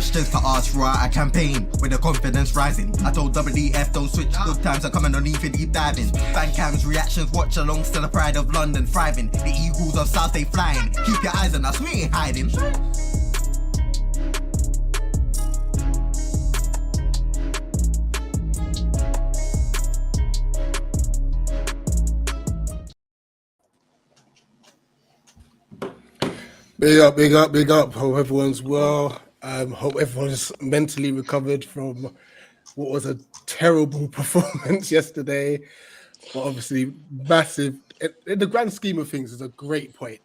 questions to ask throughout a campaign with the confidence rising. I told WDF don't switch, good times are coming on even deep diving. Fan cams, reactions, watch alongs to the pride of London thriving. The Eagles of South they flying. Keep your eyes on us, we ain't hiding. Big up, big up, big up. Hope everyone's well. Hope everyone's mentally recovered from what was a terrible performance yesterday. But obviously, massive. In the grand scheme of things, it's a great point.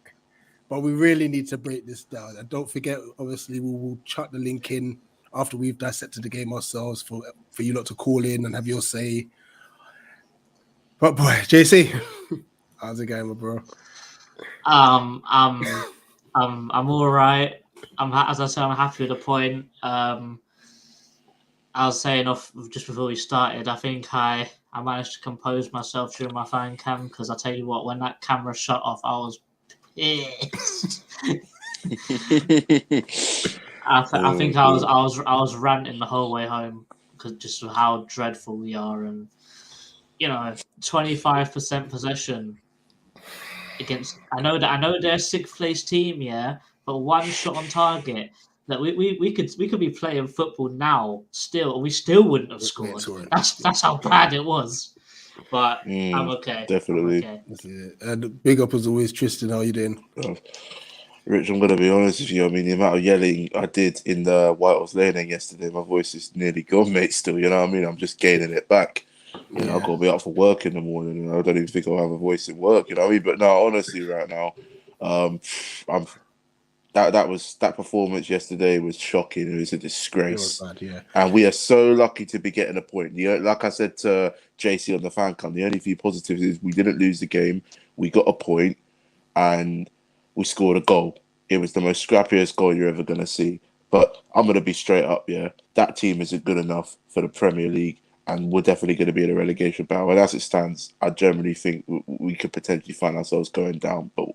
But we really need to break this down. And don't forget, obviously, we will chuck the link in after we've dissected the game ourselves for you lot to call in and have your say. But boy, JC, how's it going, my bro? I'm all right. As I said, I'm happy with the point. I was saying off just before we started, I think I managed to compose myself during my fan cam, because I tell you what, when that camera shut off, I was pissed. I think I was ranting the whole way home because just of how dreadful we are, and 25% possession against. I know they're a sixth place team, yeah, but one shot on target. That we could be playing football now still, and we still wouldn't have scored. That's how bad it was. But I'm okay. Definitely. I'm okay. And big up as always, Tristan. How you doing? Rich, I'm gonna be honest with you. I mean, the amount of yelling I did in the White House Lane yesterday, my voice is nearly gone, mate. Still, you know what I mean? I'm just gaining it back. You know, I've got to be up for work in the morning, and I don't even think I'll have a voice at work. You know what I mean? But no, honestly, right now, that performance yesterday was shocking. It was a disgrace. It was bad, yeah. And we are so lucky to be getting a point. Like I said to JC on the fan cam, the only few positives is we didn't lose the game. We got a point, and we scored a goal. It was the most scrappiest goal you're ever going to see. But I'm going to be straight up, yeah. That team isn't good enough for the Premier League, and we're definitely going to be in a relegation battle. And as it stands, I generally think we could potentially find ourselves going down. But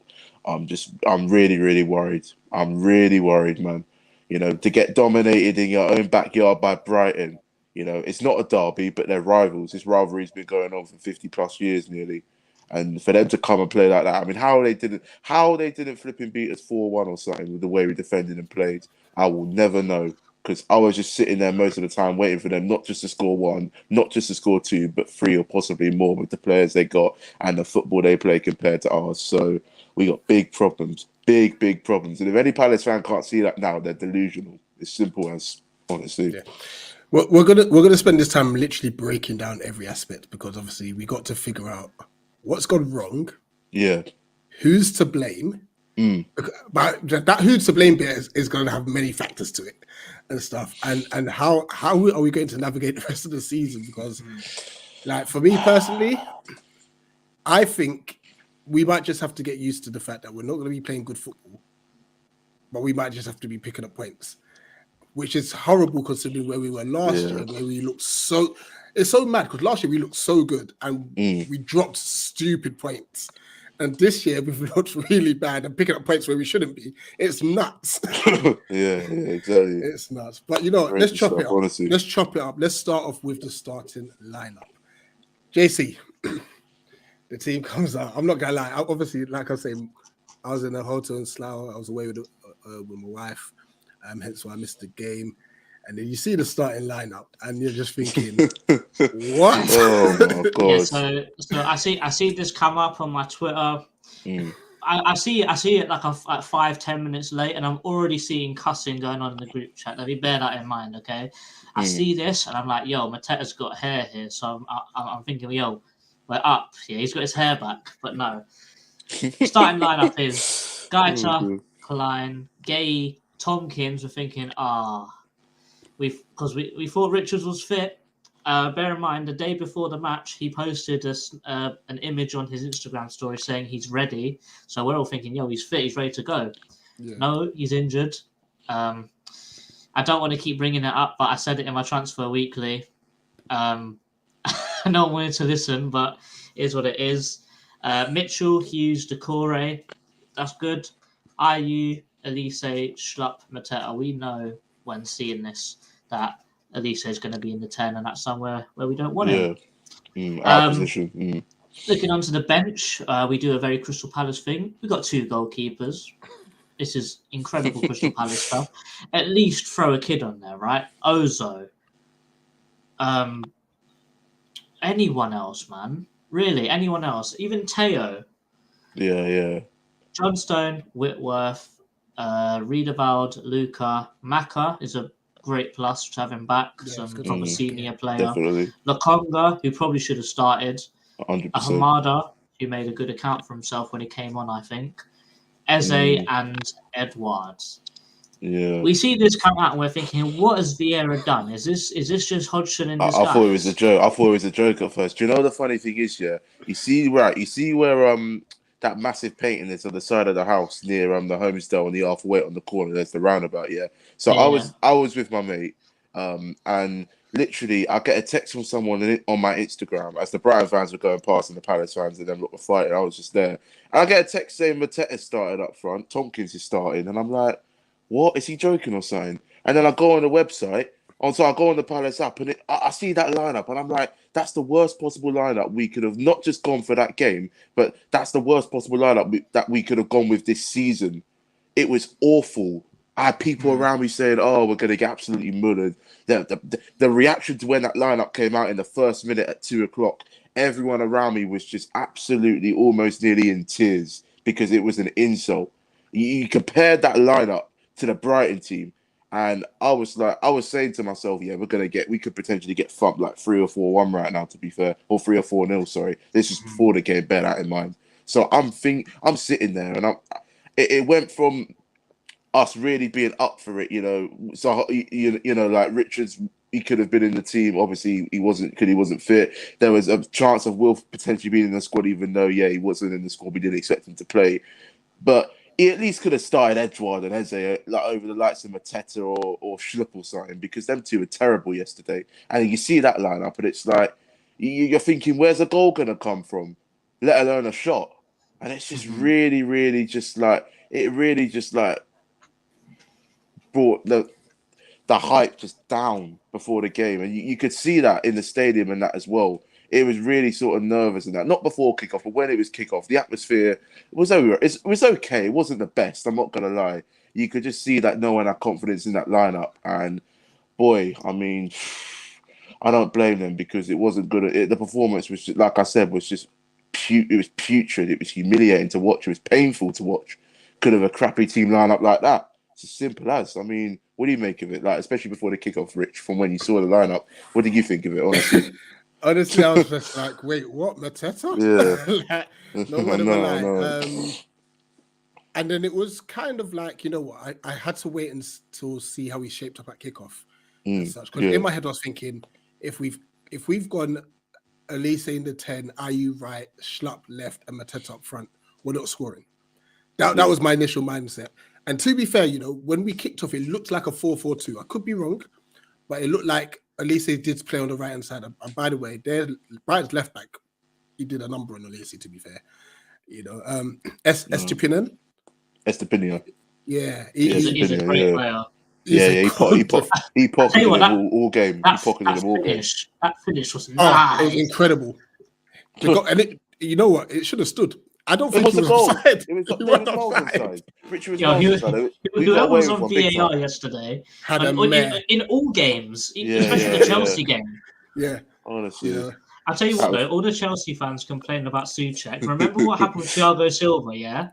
I'm really, really worried. I'm really worried, man. You know, to get dominated in your own backyard by Brighton, it's not a derby, but they're rivals. This rivalry's been going on for 50 plus years nearly. And for them to come and play like that, I mean, how they didn't flipping beat us 4-1 or something with the way we defended and played, I will never know. Because I was just sitting there most of the time waiting for them not just to score one, not just to score two, but three or possibly more with the players they got and the football they play compared to ours. So we got big problems, big problems. And if any Palace fan can't see that now, they're delusional. It's simple as, honestly. Yeah. Well, we're gonna spend this time literally breaking down every aspect, because obviously we got to figure out what's gone wrong. Yeah. Who's to blame? But that who's to blame bit is going to have many factors to it and stuff. And how are we going to navigate the rest of the season? Because, like, for me personally, I think we might just have to get used to the fact that we're not going to be playing good football, but we might just have to be picking up points, which is horrible considering where we were last year, where we looked so... It's so mad because last year we looked so good and we dropped stupid points. And this year we've looked really bad and picking up points where we shouldn't be. It's nuts. yeah, exactly. It's nuts. But let's chop it up. Honestly. Let's chop it up. Let's start off with the starting lineup. JC, the team comes out. I'm not gonna lie. Obviously, like I say, I was in a hotel in Slough. I was away with my wife, hence why I missed the game. And then you see the starting lineup, and you're just thinking, "What?" Oh my god! Yeah, so I see this come up on my Twitter. I see it like 5-10 minutes late, and I'm already seeing cussing going on in the group chat. Let me bear that in mind, okay? I see this, and I'm like, "Yo, Mateta's got hair here," so I'm thinking, "Yo, we're up." Yeah, he's got his hair back, but no. Starting lineup is Gaeta, Klein, Gay, Tompkins. We're thinking, because we thought Richards was fit. Bear in mind, the day before the match, he posted an image on his Instagram story saying he's ready. So we're all thinking, yo, he's fit, he's ready to go. Yeah. No, he's injured. I don't want to keep bringing it up, but I said it in my transfer weekly. No one wanted to listen, but it is what it is. Mitchell, Hughes, Decore, that's good. Ayew, Elise, Schlupp, Mateta. We know when seeing this that Elise is going to be in the 10, and that's somewhere where we don't want him. Our position. Looking onto the bench, we do a very Crystal Palace thing. We've got 2 goalkeepers. This is incredible Crystal Palace stuff. At least throw a kid on there, right? Ozo. Anyone else, man? Really, anyone else? Even Teo. Yeah. Johnstone, Whitworth, Riedewald, Luca, Maka is a great plus to have him back. Some proper senior player. Definitely. Lokonga, who probably should have started. 100%. Hamada, who made a good account for himself when he came on, I think. Eze and Edwards. Yeah. We see this come out and we're thinking, what has Vieira done? Is this just Hodgson in disguise? I thought it was a joke. I thought it was a joke at first. Do you know the funny thing is, yeah? You see where that massive painting is on the side of the house near the homestay on the half weight on the corner. There's the roundabout, yeah. So I was with my mate, and literally I get a text from someone on my Instagram as the Brighton fans were going past and the Palace fans and them lot were fighting. I was just there, and I get a text saying Mateta started up front, Tompkins is starting, and I'm like, what? Is he joking or something? And then I go on the website. So I go on the Palace app and I see that lineup and I'm like, that's the worst possible lineup we could have not just gone for that game, but that's the worst possible lineup that we could have gone with this season. It was awful. I had people around me saying, oh, we're going to get absolutely mullered. The reaction to when that lineup came out in the first minute at 2:00, everyone around me was just absolutely almost nearly in tears because it was an insult. You compared that lineup to the Brighton team. And I was saying to myself, yeah, we could potentially get thumped like 3 or 4-1 right now, to be fair, or 3 or 4-0. Sorry, this is before the game. Bear that in mind. So I'm sitting there, and it went from us really being up for it, you know. So you know, like Richards, he could have been in the team. Obviously, he wasn't because he wasn't fit. There was a chance of Will potentially being in the squad, even though he wasn't in the squad. We didn't expect him to play, but he at least could have started Edward and Eze like over the likes of Mateta or Schlupp or something, because them two were terrible yesterday. And you see that lineup, and it's like you're thinking, where's the goal going to come from? Let alone a shot. And it's just really, really just like brought the hype just down before the game, and you could see that in the stadium and that as well. It was really sort of nervous and that. Not before kickoff, but when it was kickoff, the atmosphere was over. It was okay. It wasn't the best. I'm not gonna lie. You could just see that no one had confidence in that lineup. And boy, I mean, I don't blame them because it wasn't good. The performance was just, like I said, was just it was putrid. It was humiliating to watch. It was painful to watch. Could have a crappy team lineup like that. It's as simple as. I mean, what do you make of it? Like, especially before the kickoff, Rich. From when you saw the lineup, what did you think of it? Honestly. Honestly, I was just like, wait, what? Mateta? Yeah. No. And then it was kind of like, you know what? I had to wait until see how he shaped up at kickoff and such. Because in my head, I was thinking, if we've gone Elise in the 10, Ayew right, Schlupp left, and Mateta up front, we're not scoring. That was my initial mindset. And to be fair, you know, when we kicked off, it looked like a 4-4-2. I could be wrong, but it looked like Elise did play on the right hand side. And by the way, Brighton's left back, he did a number on Elise, to be fair. You know, Estepinian. Yeah, he's a great player. He pocketed him all game. That finish was nice. It was incredible. You know what? It should have stood. I don't think it was offside. It was offside. Richard was offside. Whoever was on VAR yesterday had in all games, especially the Chelsea game. Yeah, honestly. Yeah. I'll tell you what, though, all the Chelsea fans complaining about Souček. Remember what happened with Thiago Silva? Yeah,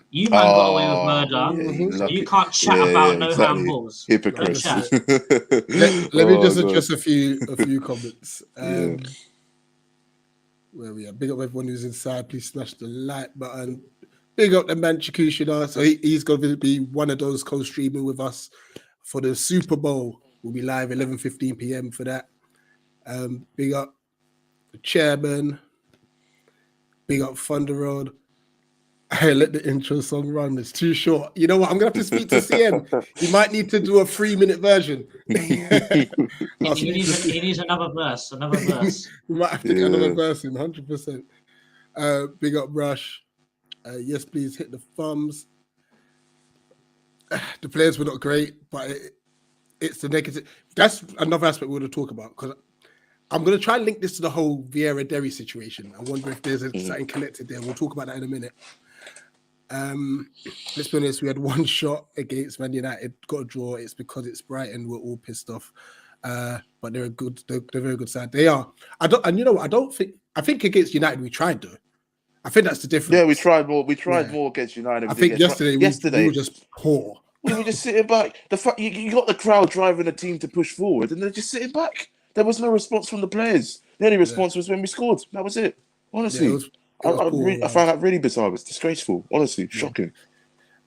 you man got away with murder. You can't chat about no handballs. Hypocrites. Let me just address a few comments. Where we are. Big up everyone who's inside. Please smash the like button. Big up the man Chikushina. So he's going to be one of those co-streaming with us for the Super Bowl. We'll be live 11:15 p.m. for that. Big up the chairman. Big up Thunder Road. Hey, let the intro song run. It's too short. You know what? I'm going to have to speak to CM. He might need to do a 3-minute version. he needs another verse. We might have to get another verse in, 100%. Big up Rush. Yes, please hit the thumbs. The players were not great, but it's the negative. That's another aspect we're going to talk about, because I'm going to try and link this to the whole VIEIRA Derry situation. I wonder if there's something connected there. We'll talk about that in a minute. Let's be honest, we had one shot against Man United, got a draw. It's because it's Brighton. We're all pissed off. But they're a very good side. They are. And you know what? I think against United we tried though. I think that's the difference. Yeah, we tried more. We tried more against United. I think yesterday we were just poor. We were just sitting back. The fact you got the crowd driving the team to push forward, and they're just sitting back. There was no response from the players. The only response was when we scored. That was it. Honestly, I found that really bizarre. It's disgraceful. Honestly, shocking.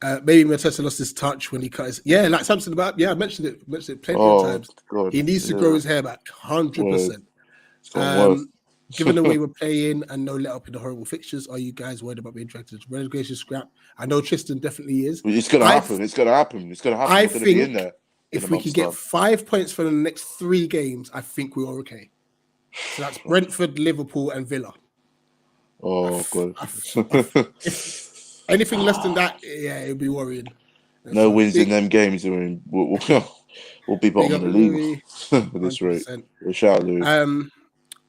Maybe Mateta lost his touch when he cut his. Yeah, like something about. Yeah, I mentioned it plenty of times. God, he needs to grow his hair back, 100%. Given the way we're playing and no let up in the horrible fixtures, are you guys worried about being dragged into relegation scrap? I know Tristan definitely is. It's going to happen. It's going to happen. It's going to happen. I think be in there if we can get 5 points for the next 3 games, I think we're okay. So that's Brentford, Liverpool, and Villa. Oh, God. Anything less than that, yeah, it'd be worrying. No wins in them games. I mean, we'll be bottom of the league at this rate. Shout out, Louis.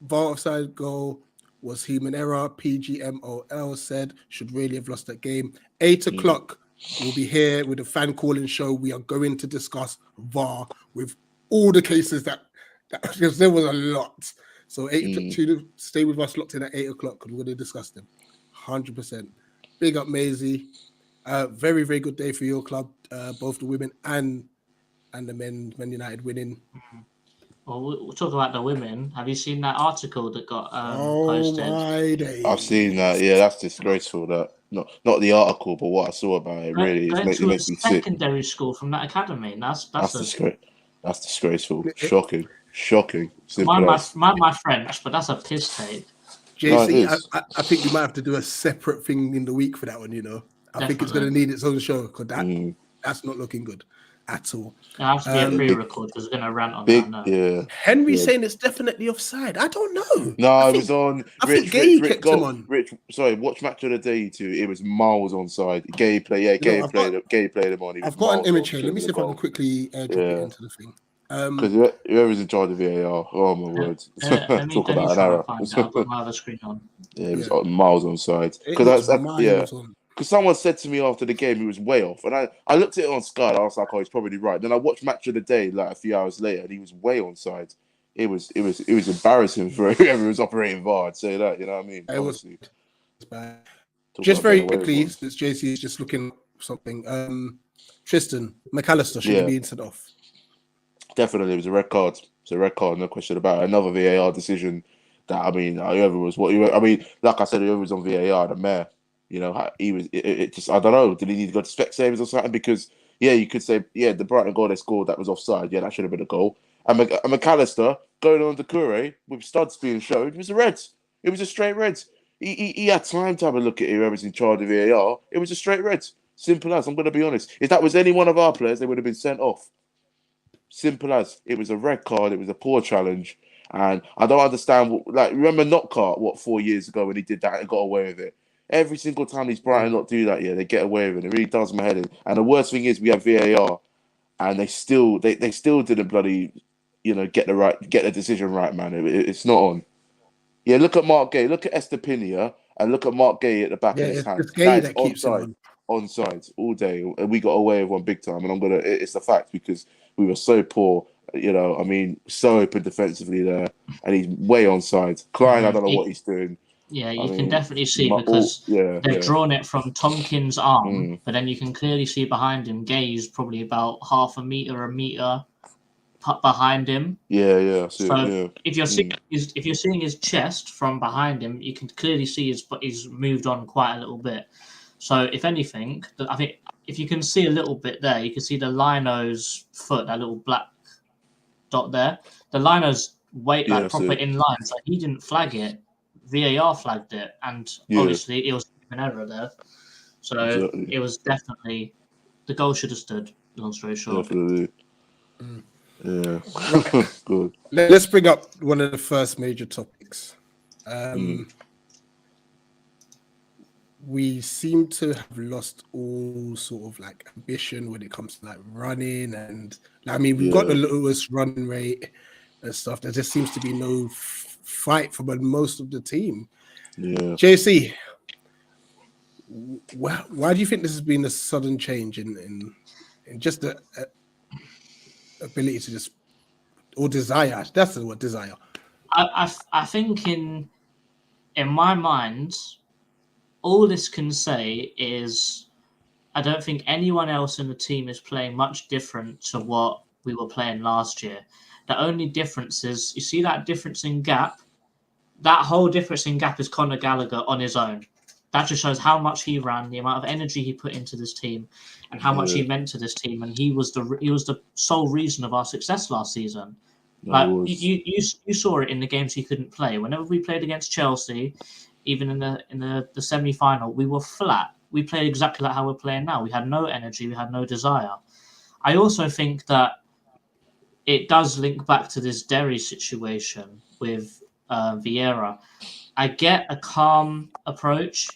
VAR offside goal was human error. PGMOL said should really have lost that game. 8 o'clock, we'll be here with a fan calling show. We are going to discuss VAR with all the cases that because there was a lot. So 8 to stay with us locked in at 8 o'clock because we're going to discuss them. 100%. Big up, Maisie. Very, very good day for your club. Both the women and the men United winning. Well, we'll talk about the women. Have you seen that article that got posted? My days. I've seen that. Yeah, that's disgraceful. That not the article, but what I saw about it really makes me sick. Secondary school from that academy. That's disgraceful. Shocking. My French, but that's a piss take. JC, I think you might have to do a separate thing in the week for that one. I think it's going to need its own show because that's not looking good at all. It has to be a pre-record because we're going to rant on that note. Yeah. Henry's saying it's definitely offside. I don't know. No, it was on. I think Gay kept him on. Watch Match of the Day too. It was miles on side. Gay played him on. I've got an image here. Let me see if I can quickly drop it into the thing. Because whoever's in charge of VAR, oh my word! Talk about an error. My other screen on. Yeah, it was miles on side. Because because someone said to me after the game he was way off, and I looked at it on Sky. And I was like, oh, he's probably right. Then I watched Match of the Day like a few hours later, and he was way on side. It was embarrassing for whoever was operating VAR. I'd say that. You know what I mean? It was bad. Just very quickly, since JC is just looking for something. Tristan McAllister should be sent off. Definitely, it was a red card. It's a red card, no question about it. Another VAR decision that, I mean, whoever was like I said, whoever was on VAR, the mayor, he was, it just, I don't know, did he need to go to Specsavers or something? Because, you could say, the Brighton goal they scored, that was offside. Yeah, that should have been a goal. And McAllister, going on the Kure, with studs being shown, it was a red. It was a straight red. He had time to have a look at whoever's in charge of VAR. It was a straight red. Simple as, I'm going to be honest. If that was any one of our players, they would have been sent off. Simple as. It was a red card. It was a poor challenge. And I don't understand. Remember Knockhart, 4 years ago when he did that and got away with it? Every single time these Brighton not do that, they get away with it. It really does my head in. And the worst thing is we have VAR and they still didn't bloody, get the decision right, man. It's not on. Yeah, look at Mark Gay. Look at Estepinian and look at Mark Gay at the back of his hand. It's Gay that keeps him on. Onside all day. And we got away with one big time. And it's a fact because we were so poor, so open defensively there, and he's way onside. Klein, I don't know what he's doing. Yeah, you can definitely see because they've drawn it from Tompkins' arm, but then you can clearly see behind him, Gay's probably about half a meter behind him. Yeah. If you're seeing his chest from behind him, you can clearly see he's moved on quite a little bit. So if anything, I think if you can see a little bit there, you can see the Lino's foot, that little black dot there. The Lino's weight proper in line, so he didn't flag it. VAR flagged it, and obviously it was an error there. So it was definitely the goal should have stood. Long story short. Definitely. Yeah. Good. Let's bring up one of the first major topics. we seem to have lost all sort of like ambition when it comes to like running, and I mean we've got the lowest run rate and stuff. There just seems to be no fight for most of the team. Yeah. JC, why do you think this has been a sudden change in just the ability to just, or desire? That's the word, desire. I think in my mind, all this can say is I don't think anyone else in the team is playing much different to what we were playing last year. The only difference is, you see that difference in gap? That whole difference in gap is Conor Gallagher on his own. That just shows how much he ran, the amount of energy he put into this team, and how much he meant to this team. And he was the sole reason of our success last season. Like you saw it in the games he couldn't play. Whenever we played against Chelsea, even in the semi-final, we were flat. We played exactly like how we're playing now. We had no energy. We had no desire. I also think that it does link back to this Derry situation with VIEIRA. I get a calm approach,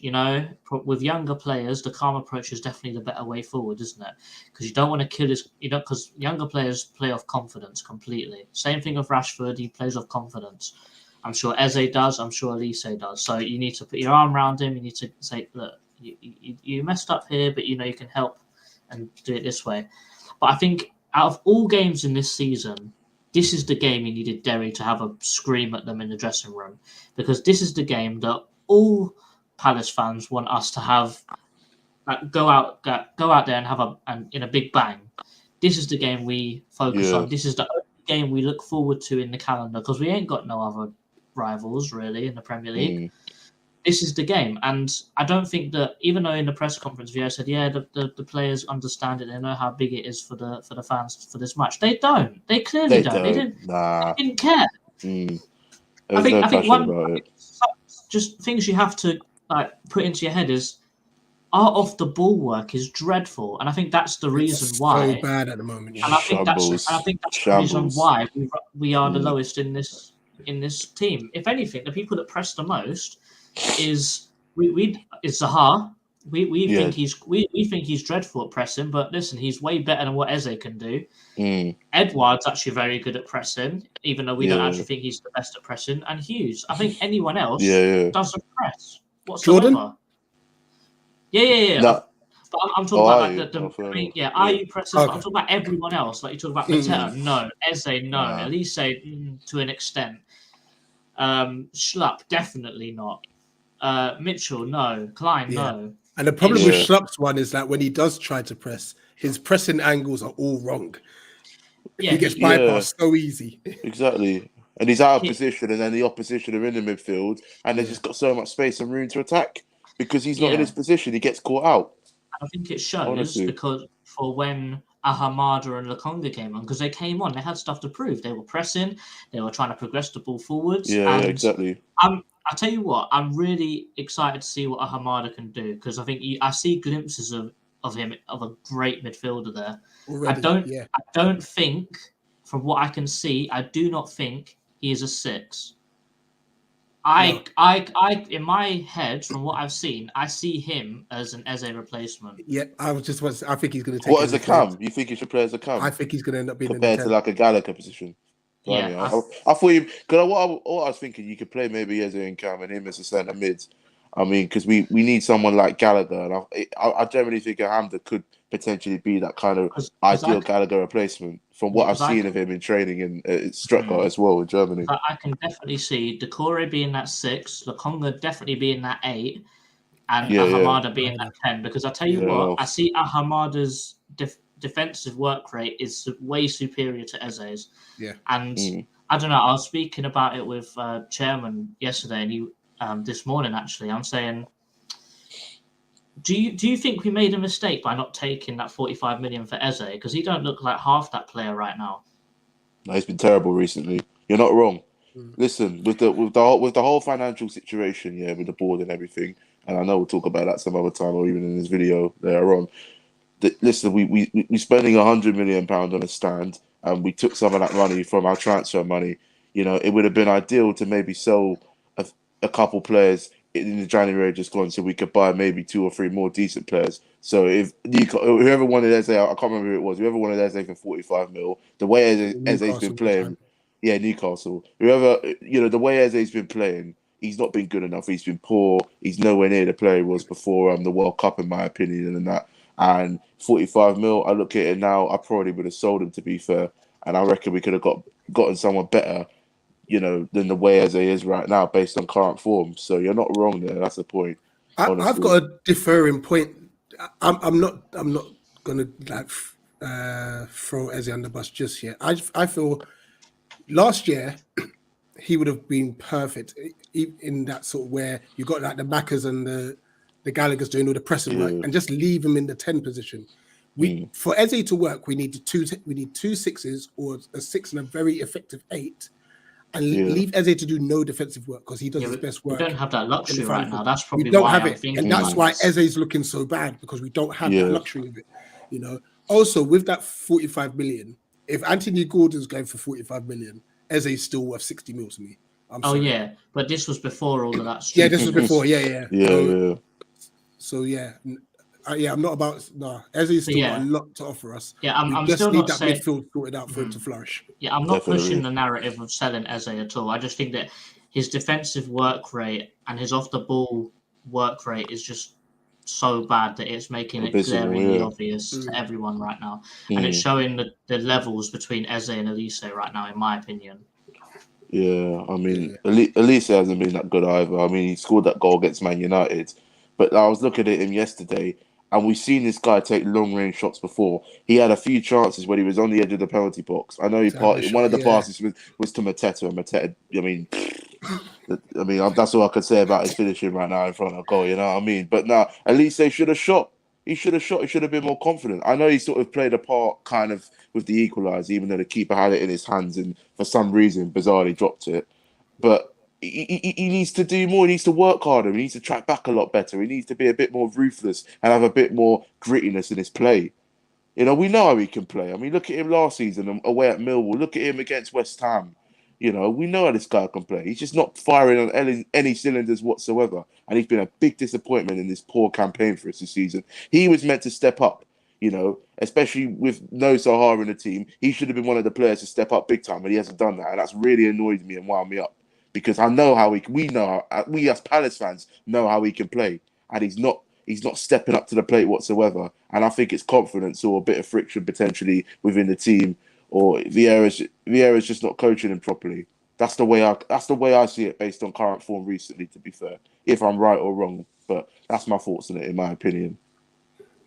with younger players. The calm approach is definitely the better way forward, isn't it? Because you don't want to kill because younger players play off confidence completely. Same thing with Rashford, he plays off confidence. I'm sure Eze does. I'm sure Elise does. So you need to put your arm around him. You need to say, look, you messed up here, but you can help and do it this way. But I think out of all games in this season, this is the game you needed Derry to have a scream at them in the dressing room, because this is the game that all Palace fans want us to have, go out there and have in a big bang. This is the game we focus on. This is the only game we look forward to in the calendar, because we ain't got no other rivals really in the Premier League. This is the game, and I don't think that, even though in the press conference VIEIRA said, the players understand it, they know how big it is for the fans for this match. They don't. They clearly don't. They didn't care. I think one just things you have to put into your head is our off the ball work is dreadful, and I think that's the reason why. So bad at the moment. And I think that's the reason why we are the lowest in this team. If anything, the people that press the most is Zaha. We think he's dreadful at pressing, but listen, he's way better than what Eze can do. Edouard's actually very good at pressing, even though we don't actually think he's the best at pressing. And Hughes, I think anyone else doesn't press whatsoever. Jordan? Yeah. No. But I'm talking about are you pressing? Okay. I'm talking about everyone else. Like you talk about Mateta, no. Eze, no. Elise, to an extent. Schlupp, definitely not. Mitchell, no. Klein, no. And the problem with Schlupp's one is that when he does try to press, his pressing angles are all wrong. He gets bypassed so easy. Exactly. And he's out of position, and then the opposition are in the midfield, and they've just got so much space and room to attack because he's not in his position. He gets caught out. I think it shows because for when Ahamada and Lokonga came on, because they came on, they had stuff to prove. They were pressing, they were trying to progress the ball forwards. Yeah, exactly. I tell you what, I'm really excited to see what Ahamada can do, because I think I see glimpses of him, of a great midfielder there. Already, I don't think, from what I can see, I do not think he is a 6. I in my head, from what I've seen, I see him as an Eze replacement. Yeah, I think he's going to take. What as a cam? You think he should play as a cam? I think he's going to end up being compared to like a Gallagher position. Yeah, I thought you. Because what I was thinking, you could play maybe Eze and Cam and him as a centre mid. I mean, because we need someone like Gallagher, and I generally think Hamda could potentially be that kind of ideal Gallagher replacement from what I've seen of him in training in Stuttgart as well in Germany. I can definitely see Decore being that 6, Lokonga definitely being that 8, and Ahamada being that 10. Because I tell you what, I see Ahamada's defensive work rate is way superior to Eze's. Yeah, and I don't know. I was speaking about it with Chairman yesterday, and he this morning actually. I'm saying, do you think we made a mistake by not taking that 45 million for Eze? Because he don't look like half that player right now. No, he's been terrible recently. You're not wrong. Listen, with the whole financial situation, with the board and everything, and I know we'll talk about that some other time or even in this video later on. Listen, we spending £100 million on a stand, and we took some of that money from our transfer money. It would have been ideal to maybe sell a couple players in the January just gone, so we could buy maybe 2 or 3 more decent players. So if whoever wanted Eze, I can't remember who it was. Whoever wanted Eze for 45 mil, the way Eze's been playing, yeah, Newcastle. Whoever, the way Eze's been playing, he's not been good enough. He's been poor. He's nowhere near the player he was before the World Cup, in my opinion, and that. And 45 mil, I look at it now, I probably would have sold him, to be fair. And I reckon we could have gotten someone better, than the way Eze is right now, based on current form. So you're not wrong there. That's the point. I've got a differing point. I'm not gonna throw Eze under the bus just yet. I feel last year he would have been perfect in that sort of where you got like the backers and the Gallagher's doing all the pressing work, and just leave him in the 10 position. For Eze to work, we need 2 6s or a 6 and a very effective 8. And leave Eze to do no defensive work because he does his best work. We don't have that luxury right now. That's probably we don't why have I'm it, thinking and that's why this. Eze's looking so bad, because we don't have that luxury of it. Also, with that 45 million, if Anthony Gordon's going for 45 million, Eze's still worth 60 mil to me. Yeah, but this was before all of that. Yeah, this was before. Yeah. So I'm not about Eze's still got a lot to offer us. Yeah, I'm just still need not that saying midfield sorted out for him to flourish. Yeah, I'm not pushing the narrative of selling Eze at all. I just think that his defensive work rate and his off the ball work rate is just so bad that it's making it glaringly obvious to everyone right now, and it's showing the levels between Eze and Elise right now, in my opinion. Yeah, I mean, Elise hasn't been that good either. I mean, he scored that goal against Man United, but I was looking at him yesterday, and we've seen this guy take long-range shots before. He had a few chances when he was on the edge of the penalty box. I know one of the passes was to Mateta, and Mateta, I mean, that's all I could say about his finishing right now in front of goal, you know what I mean? But now, Elise should have shot. He should have shot. He should have been more confident. I know he sort of played a part kind of with the equaliser, even though the keeper had it in his hands and for some reason, bizarrely dropped it. But he needs to do more. He needs to work harder. He needs to track back a lot better. He needs to be a bit more ruthless and have a bit more grittiness in his play. We know how he can play. I mean, look at him last season away at Millwall. Look at him against West Ham. We know how this guy can play. He's just not firing on any cylinders whatsoever. And he's been a big disappointment in this poor campaign for us this season. He was meant to step up, especially with no Sahara in the team. He should have been one of the players to step up big time, but he hasn't done that. And that's really annoyed me and wound me up, because I know how we as Palace fans know how he can play. And he's not stepping up to the plate whatsoever. And I think it's confidence or a bit of friction potentially within the team. Or Vieira's just not coaching him properly. That's the way I see it based on current form recently, to be fair. If I'm right or wrong, but that's my thoughts on it, in my opinion.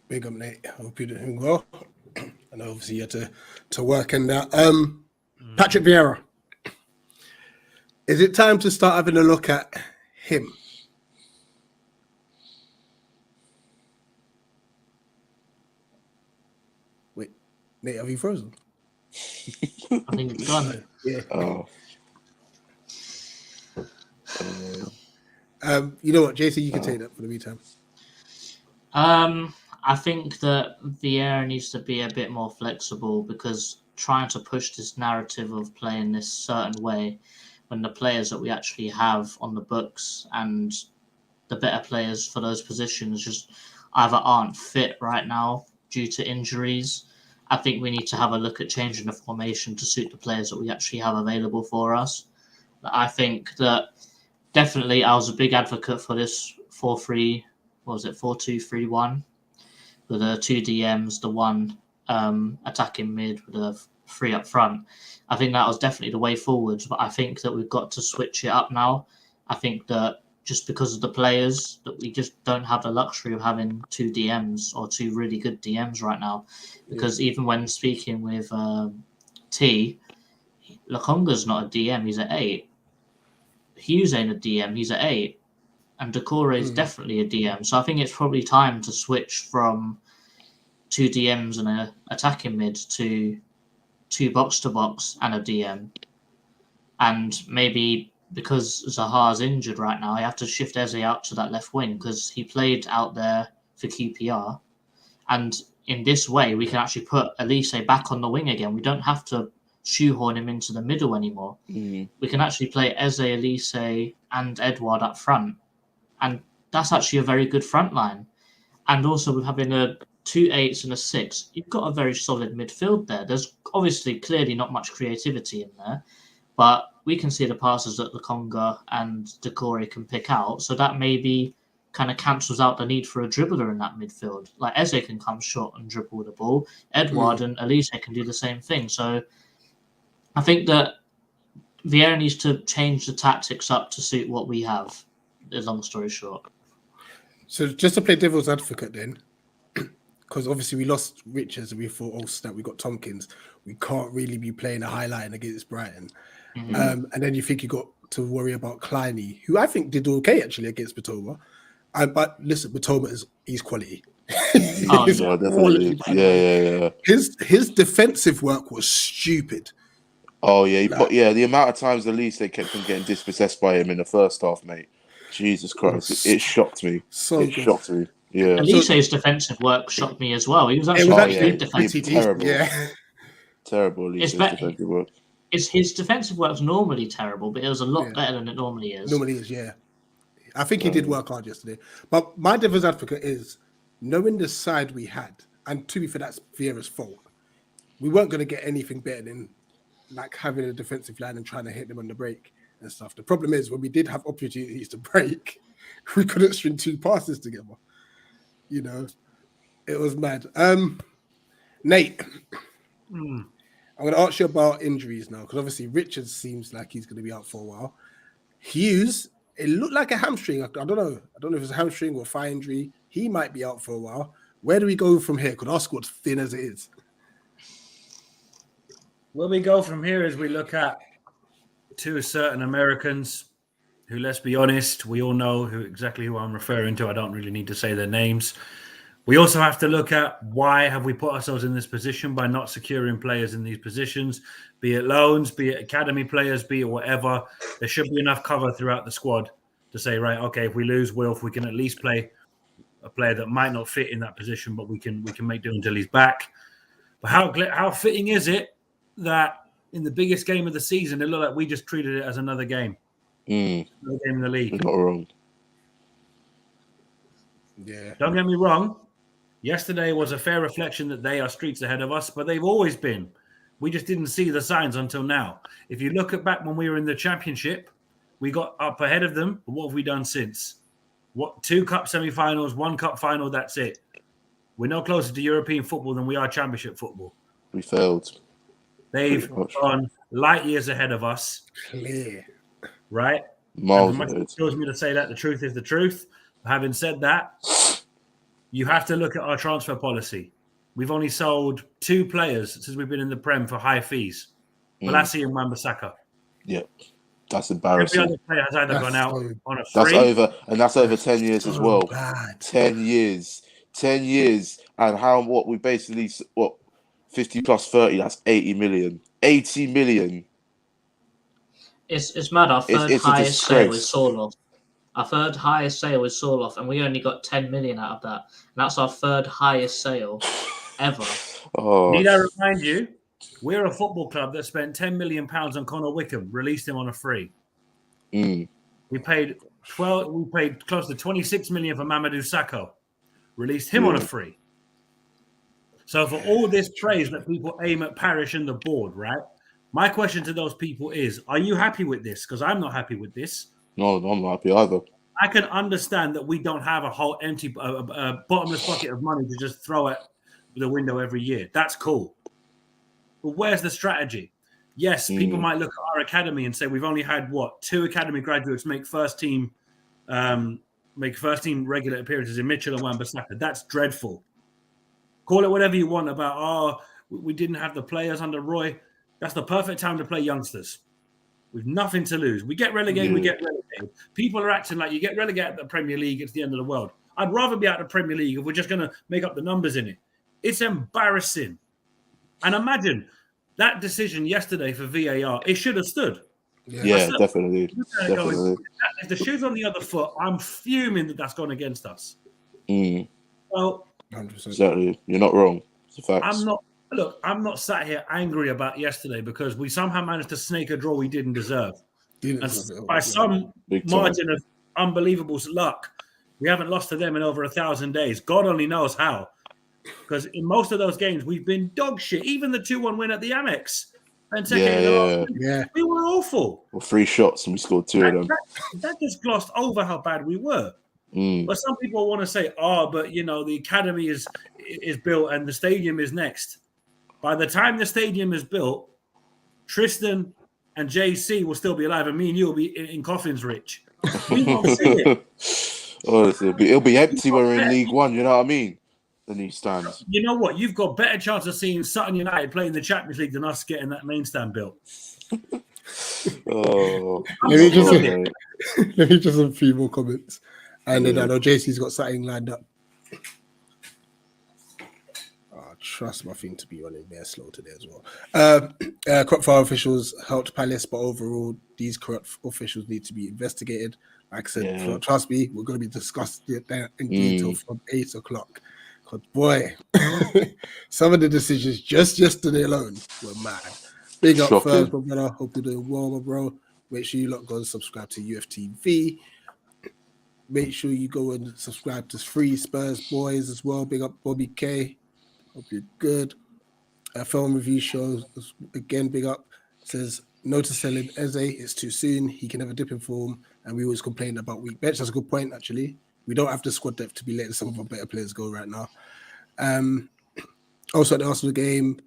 Big up, Nate. I hope you're doing well. And obviously you had to work in that. Patrick Vieira. Is it time to start having a look at him? Wait, Nate, have you frozen? I think it's gone. Yeah. Oh. You know what, JC, you can take that for the meantime. I think that Vieira needs to be a bit more flexible, because trying to push this narrative of playing this certain way when the players that we actually have on the books and the better players for those positions just either aren't fit right now due to injuries. I think we need to have a look at changing the formation to suit the players that we actually have available for us. I think that definitely I was a big advocate for this 4-3, 4-2-3-1, with the 2 DMs, the 1 attacking mid with the 3 up front. I think that was definitely the way forward, but I think that we've got to switch it up now. I think that just because of the players, that we just don't have the luxury of having 2 DMs or 2 really good DMs right now. Because even when speaking with T, Lokonga's not a DM, he's an 8. Hughes ain't a DM, he's an 8. And Decore is definitely a DM. So I think it's probably time to switch from 2 DMs and an attacking mid to 2 box-to-box and a DM. And maybe because Zaha's injured right now, I have to shift Eze out to that left wing, because he played out there for QPR. And in this way, we can actually put Elise back on the wing again. We don't have to shoehorn him into the middle anymore. We can actually play Eze, Elise, and Edouard up front, and that's actually a very good front line. And also with having a 2 8s and a 6, you've got a very solid midfield there. There's obviously clearly not much creativity in there, but we can see the passes that Lokonga and Decore can pick out. So that maybe kind of cancels out the need for a dribbler in that midfield. Like Eze can come short and dribble the ball. Edouard and Elise can do the same thing. So I think that Vieira needs to change the tactics up to suit what we have, long story short. So just to play devil's advocate then, because obviously we lost Richards and we thought, oh snap, we got Tompkins. We can't really be playing a high line against Brighton. And then you think you got to worry about Kleiny, who I think did okay actually against Matoma. But listen, Matoma he's quality. Definitely. Yeah. His defensive work was stupid. Oh yeah, the amount of times the least they kept on getting dispossessed by him in the first half, mate. Jesus Christ, it shocked me. Shocked me. Yeah. Elise's defensive work shocked me as well. He was actually good defensive. Terrible. Yeah. Terrible Elise's defensive work. His defensive work's normally terrible, but it was a lot better than it normally is. Normally is, yeah. I think he did work hard yesterday. But my devil's advocate is knowing the side we had, and to be fair, that's Vieira's fault. We weren't going to get anything better than like having a defensive line and trying to hit them on the break and stuff. The problem is when we did have opportunities to break, we couldn't string 2 passes together. You know, it was mad. Nate, I'm going to ask you about injuries now, because obviously Richards seems like he's going to be out for a while. Hughes, it looked like a hamstring. I don't know. I don't know if it's a hamstring or a thigh injury. He might be out for a while. Where do we go from here? Because our squad's thin as it is. Where we go from here is we look at 2 certain Americans who, let's be honest, we all know exactly who I'm referring to. I don't really need to say their names. We also have to look at why have we put ourselves in this position by not securing players in these positions, be it loans, be it academy players, be it whatever. There should be enough cover throughout the squad to say, right, okay, if we lose Wilf, we can at least play a player that might not fit in that position, but we can make do until he's back. But how fitting is it that in the biggest game of the season, it looked like we just treated it as another game. Another game in the league. You're not wrong. Yeah. Don't get me wrong. Yesterday was a fair reflection that they are streets ahead of us, but they've always been. We just didn't see the signs until now. If you look at back when we were in the championship, we got up ahead of them. But what have we done since? 2 cup semi-finals, 1 cup final, that's it. We're no closer to European football than we are championship football. We failed. They've gone light years ahead of us. Clear. Right? Miles ahead. It kills me to say that the truth is the truth. Having said that, you have to look at our transfer policy. We've only sold 2 players since we've been in the Prem for high fees. Balassi and Wan-Bissaka. Yeah, that's embarrassing. Every other player has either gone out on a free. That's over 10 years as well. Bad. 10 years. 10 years. And we basically, 50 plus 30, that's 80 million. 80 million. It's mad. Our third highest sale is Sorloth. Our third highest sale is Sorloth, and we only got 10 million out of that. And that's our third highest sale ever. Need I remind you, we're a football club that spent £10 million on Connor Wickham, released him on a free. We paid close to 26 million for Mamadou Sakho, released him on a free. So for all this praise that people aim at Parish and the board, right? My question to those people is, are you happy with this? Because I'm not happy with this. No, I'm not happy either. I can understand that we don't have a whole empty, bottomless bucket of money to just throw at the window every year. That's cool. But where's the strategy? Yes, people might look at our academy and say we've only had 2 academy graduates make first team regular appearances in Mitchell and Wan-Bissaka. That's dreadful. Call it whatever you want about, we didn't have the players under Roy. That's the perfect time to play youngsters. We've nothing to lose. We get relegated, we get relegated. People are acting like you get relegated at the Premier League, it's the end of the world. I'd rather be out of the Premier League if we're just going to make up the numbers in it. It's embarrassing. And imagine that decision yesterday for VAR, it should have stood. Yeah, definitely. If the shoe's on the other foot, I'm fuming that that's gone against us. Well, 100%. Exactly. You're not wrong. It's a fact. I'm not sat here angry about yesterday because we somehow managed to snake a draw we didn't deserve. By some margin of unbelievable luck. We haven't lost to them in over 1,000 days. God only knows how. Because in most of those games, we've been dog shit. Even the 2-1 win at the Amex. We were awful. Well, 3 shots and we scored 2 of them. That just glossed over how bad we were. But some people want to say, but the academy is built and the stadium is next. By the time the stadium is built, Tristan and JC will still be alive, and me and you will be in coffins, Rich. We won't see it. It'll be empty when we're in League One. You know what I mean? The new stands. You know what? You've got better chance of seeing Sutton United play in the Champions League than us getting that main stand built. Let me just have a few more comments. And then I know JC's got something lined up. I trust my thing to be running very slow today as well. Corrupt fire officials helped Palace, but overall, these corrupt officials need to be investigated. Like I said, trust me, we're going to be discussing that in detail from 8 o'clock. Because, boy, some of the decisions just yesterday alone were mad. Big up first, my brother. Hope you're doing well, my bro. Make sure you go and subscribe to UFTV. Make sure you go and subscribe to Free Spurs Boys as well. Big up Bobby K. Hope you're good. Film review shows, again, big up. Says, no to selling Eze. It's too soon. He can never dip in form. And we always complain about weak bench. That's a good point, actually. We don't have the squad depth to be letting some of our better players go right now. Also at the Arsenal game,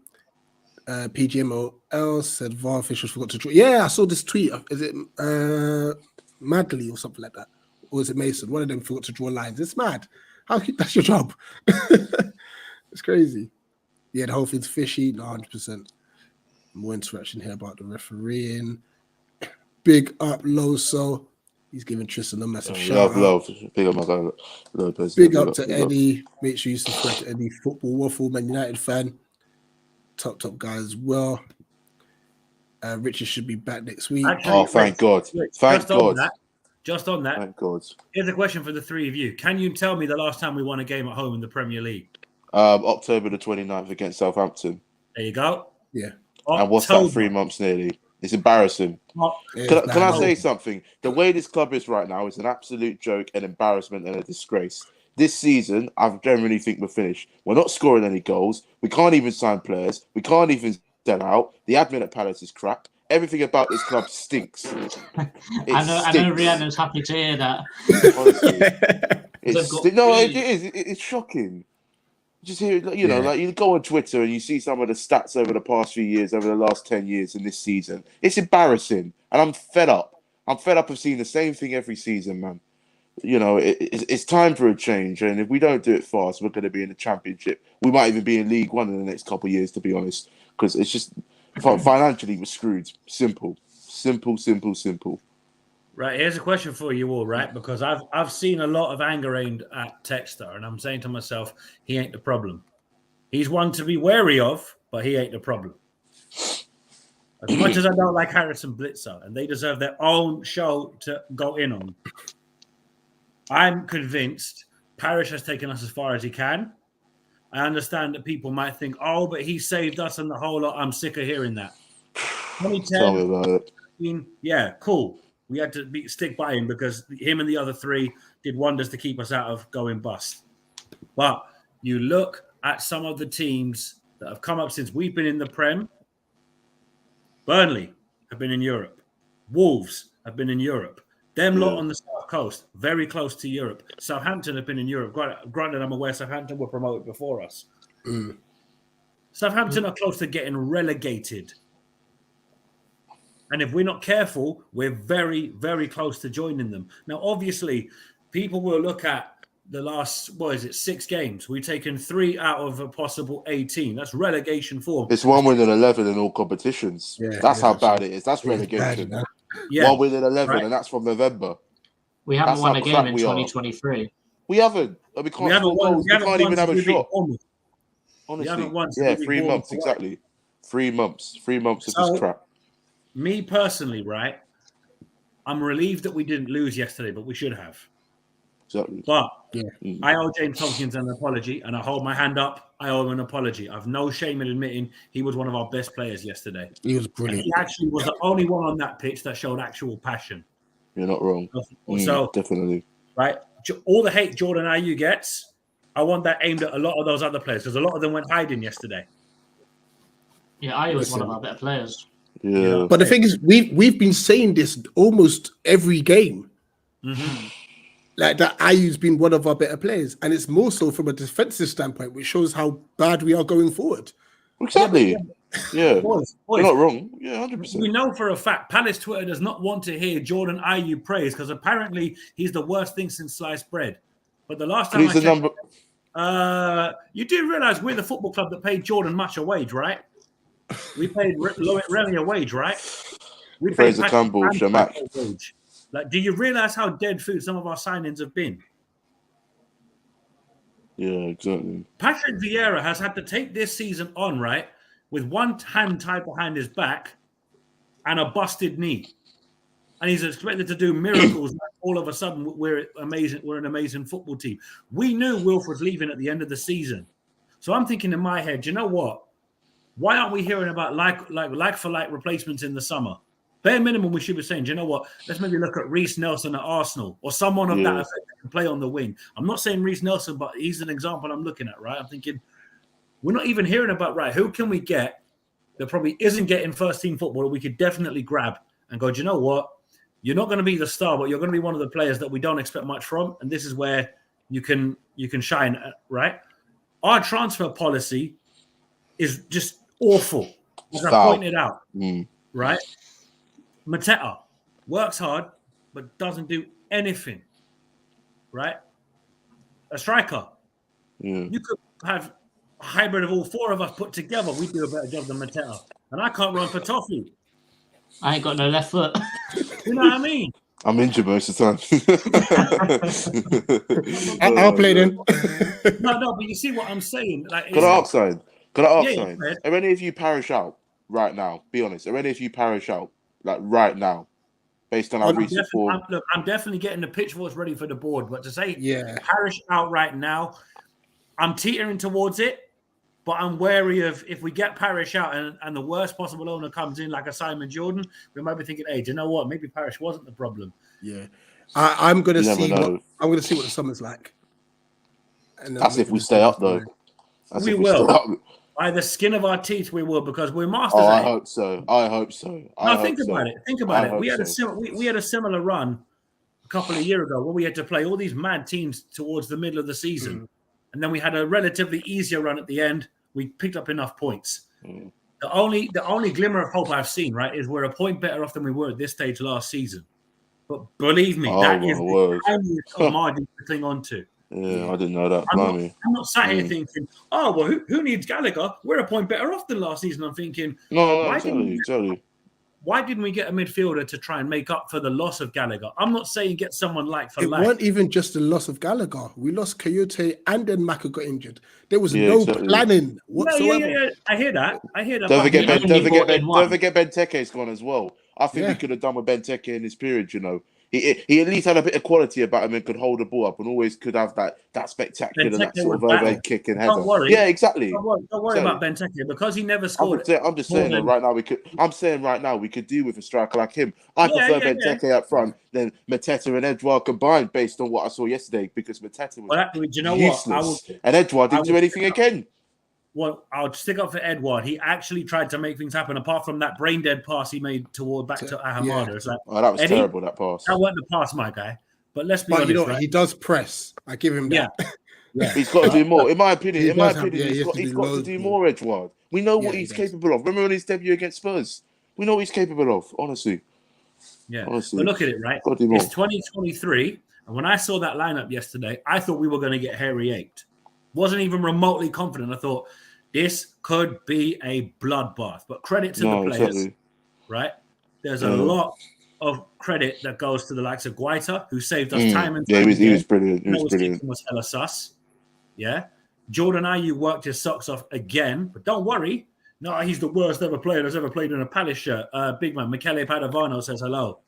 PGMOL said VAR officials forgot to draw. Yeah, I saw this tweet. Is it Madley or something like that? Or is it Mason? One of them forgot to draw lines. It's mad. That's your job. It's crazy. Yeah, the whole thing's fishy. No, 100%. More interaction here about the refereeing. Big up Loso. He's giving Tristan a massive shout out. Big up my guy Lopez. Big up to Eddie. Make sure you subscribe to Eddie Football Waffle, Man United fan. Top guy as well. Richard should be back next week. Actually, thank God. Thank God. Just on that. Thank God. Here's a question for the three of you. Can you tell me the last time we won a game at home in the Premier League? October the 29th against Southampton. There you go. Yeah. And what's that, 3 months nearly? It's embarrassing. Can I say something? The way this club is right now is an absolute joke, an embarrassment, and a disgrace. This season, I generally think we're finished. We're not scoring any goals. We can't even sign players. We can't even sell out. The admin at Palace is crap. Everything about this club stinks. I know Rhiannon's happy to hear that. Honestly. It is. It's shocking. Just hear, like you go on Twitter and you see some of the stats over the past few years, over the last 10 years in this season. It's embarrassing. And I'm fed up. I'm fed up of seeing the same thing every season, man. It's time for a change. And if we don't do it fast, we're going to be in the Championship. We might even be in League One in the next couple of years, to be honest. Because it's just, financially, we're screwed. Simple. Right, here's a question for you all, right? Because I've seen a lot of anger aimed at Texter, and I'm saying to myself, he ain't the problem. He's one to be wary of, but he ain't the problem. As much as I don't like Harrison Blitzer, and they deserve their own show to go in on, I'm convinced Parish has taken us as far as he can. I understand that people might think, but he saved us and the whole lot. I'm sick of hearing that. 2010, tell me about it. Yeah, cool. We had to stick by him because him and the other three did wonders to keep us out of going bust. But you look at some of the teams that have come up since we've been in the Prem. Burnley have been in Europe. Wolves have been in Europe. Them lot on the South Coast, very close to Europe. Southampton have been in Europe. Granted, I'm aware Southampton were promoted before us. Southampton are close to getting relegated. And if we're not careful, we're very, very close to joining them. Now, obviously, people will look at the last, 6 games. We've taken 3 out of a possible 18. That's relegation form. It's 1 win in 11 in all competitions. That's how bad it is. That's relegation. Bad, 1 win in 11, and that's from November. We haven't won a game in 2023. We haven't. We can't even have a shot. Honestly, 3 months, exactly. 3 months. 3 months of this crap. Me personally, right? I'm relieved that we didn't lose yesterday, but we should have. Exactly. But I owe James Tompkins an apology, and I hold my hand up. I owe him an apology. I've no shame in admitting he was one of our best players yesterday. He was brilliant. And he actually was the only one on that pitch that showed actual passion. You're not wrong. So definitely. Right? All the hate Jordan Ayew gets, I want that aimed at a lot of those other players because a lot of them went hiding yesterday. Yeah, Ayew was one of our better players. Yeah. You know? But the thing is, we've been saying this almost every game. Mm-hmm. Like that Ayew's been one of our better players. And it's more so from a defensive standpoint, which shows how bad we are going forward. Exactly. Yeah. Boys, you're not wrong. Yeah, 100%. We know for a fact Palace Twitter does not want to hear Jordan Ayew praise because apparently he's the worst thing since sliced bread. But the last time He's the number. You do realise we're the football club that paid Jordan much a wage, right? We paid Remy a wage, right? We paid Fraser Campbell, Shamak. a wage. Like, do you realise how dead food some of our signings have been? Yeah, exactly. Patrick Vieira has had to take this season on, right, with one hand tied behind his back and a busted knee. And he's expected to do miracles. Like all of a sudden, we're amazing. We're an amazing football team. We knew Wilfred's leaving at the end of the season. So I'm thinking in my head, you know what? Why aren't we hearing about like for like replacements in the summer? Bare minimum, we should be saying, do you know what? Let's maybe look at Reece Nelson at Arsenal or someone of that effect that can play on the wing. I'm not saying Reece Nelson, but he's an example I'm looking at, right? I'm thinking, we're not even hearing about, right, who can we get that probably isn't getting first-team football that we could definitely grab and go, do you know what? You're not going to be the star, but you're going to be one of the players that we don't expect much from, and this is where you can shine, right? Our transfer policy is just awful, as I pointed out, right? Mateta works hard, but doesn't do anything, right? A striker. You could have a hybrid of all four of us put together. We do a better job than Mateta. And I can't run for toffee. I ain't got no left foot. You know what I mean? I'm injured most of the time. I'll play then. No, but you see what I'm saying? Like, Could I ask something? Yeah, are any of you parish out right now? Be honest. Are any of you parish out like right now, based on our recent form? Look, I'm definitely getting the pitchforks ready for the board, but to say parish out right now, I'm teetering towards it. But I'm wary of if we get Parish out and the worst possible owner comes in like a Simon Jordan, we might be thinking, hey, do you know what? Maybe Parish wasn't the problem. Yeah, I'm gonna see. I'm gonna see what the summer's like. And that's if we stay up, though. We will. By the skin of our teeth, we will, because we're masters. Oh, I hope so. I hope so. Think about it. Think about it. We had a similar run a couple of years ago where we had to play all these mad teams towards the middle of the season. And then we had a relatively easier run at the end. We picked up enough points. The only glimmer of hope I've seen, right, is we're a point better off than we were at this stage last season. But believe me, that is the tiniest margin to cling on to. Yeah, I didn't know that. I'm not sat here thinking, oh, well, who needs Gallagher? We're a point better off than last season. I'm thinking, why didn't we get a midfielder to try and make up for the loss of Gallagher? I'm not saying get someone like for like. It wasn't even just the loss of Gallagher. We lost Coyote and then Maka got injured. There was no planning whatsoever. Yeah. I hear that. Don't forget Benteke's gone as well. I think we could have done with Benteke in this period, you know. He at least had a bit of quality about him and could hold the ball up and always could have that spectacular that sort of overhead kick and header. Don't worry. Yeah, exactly. Don't worry about Benteke because he never scored. I'm just saying that right now we could do with a striker like him. I prefer Benteke up front than Mateta and Edouard combined based on what I saw yesterday because Mateta was useless. And Edouard didn't do anything again. Well, I'll stick up for Edouard. He actually tried to make things happen. Apart from that brain dead pass he made back to HAMMOND. It's like, that was terrible. That pass. That wasn't the pass, my guy. But let's be honest. You know, he does press. I give him that. Yeah. He's got to do more. In my opinion, he's got to do more. Edouard. We know what he's capable of. Remember on his debut against Spurs? We know what he's capable of. Honestly. Yeah. Honestly. But look at it, right? It's 2023, and when I saw that lineup yesterday, I thought we were going to get hairy aped. Wasn't even remotely confident. I thought this could be a bloodbath. But credit to the players, right? There's a lot of credit that goes to the likes of Guaita, who saved us time and time. He was brilliant. He was brilliant. Was hella sus. Yeah. Jordan Ayew worked his socks off again, but don't worry. No, he's the worst ever player that's ever played in a Palace shirt. Big man, Michele Padovano says hello.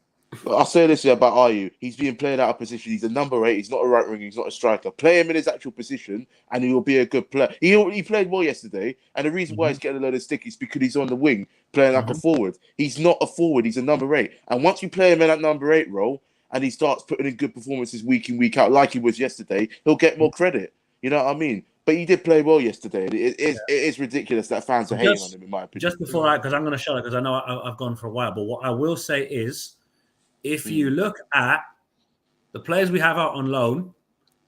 I'll say this about Ayew. He's being played out of position. He's a number 8. He's not a right winger. He's not a striker. Play him in his actual position, and he will be a good player. He played well yesterday, and the reason why he's getting a load of stick is because he's on the wing, playing like a forward. He's not a forward. He's a number 8. And once you play him in that number 8 role, and he starts putting in good performances week in, week out, like he was yesterday, he'll get more credit. You know what I mean? But he did play well yesterday. It is ridiculous that fans are hating on him, in my opinion. Just before because I'm going to shut it, because I know I've gone for a while, but what I will say is, if you look at the players we have out on loan,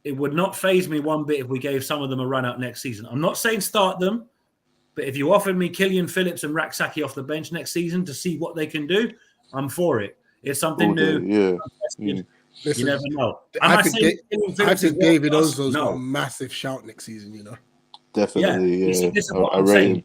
it would not faze me one bit if we gave some of them a run out next season. I'm not saying start them, but if you offered me Killian Phillips and Raksaki off the bench next season to see what they can do, I'm for it. It's something new. Listen, you never know. I think David Ozo's got a massive shout next season, you know. Definitely, See, this is what I'm saying.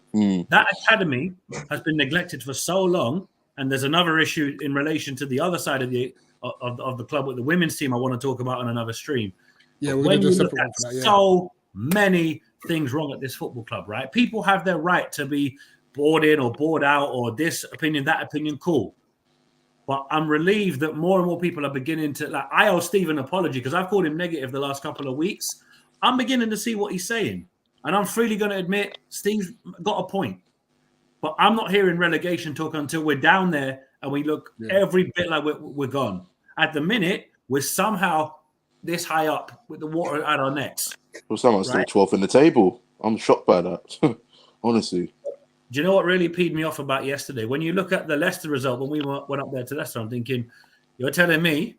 That academy has been neglected for so long, and there's another issue in relation to the other side of the club with the women's team I want to talk about on another stream. Yeah, we're going to do a separate one for that. So many things wrong at this football club, right? People have their right to be bored in or bored out or this opinion, that opinion, cool. But I'm relieved that more and more people are beginning to, like, I owe Steve an apology because I've called him negative the last couple of weeks. I'm beginning to see what he's saying. And I'm freely going to admit Steve's got a point. But I'm not hearing relegation talk until we're down there and we look every bit like we're gone. At the minute, we're somehow this high up with the water at our necks. Well, someone's still 12th in the table. I'm shocked by that, honestly. Do you know what really peed me off about yesterday? When you look at the Leicester result, when we went up there to Leicester, I'm thinking, you're telling me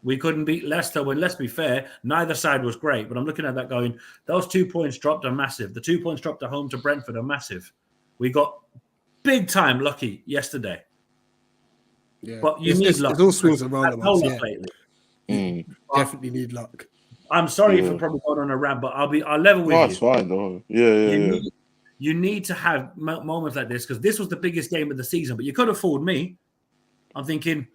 we couldn't beat Leicester when, let's be fair, neither side was great. But I'm looking at that going, those 2 points dropped are massive. The 2 points dropped at home to Brentford are massive. We got big time lucky yesterday. Yeah. But you need luck. It all swings around. Definitely need luck. I'm sorry for probably going on a rant, but I'll level with you. It's fine, though. You need to have moments like this because this was the biggest game of the season. But you could have fooled me. I'm thinking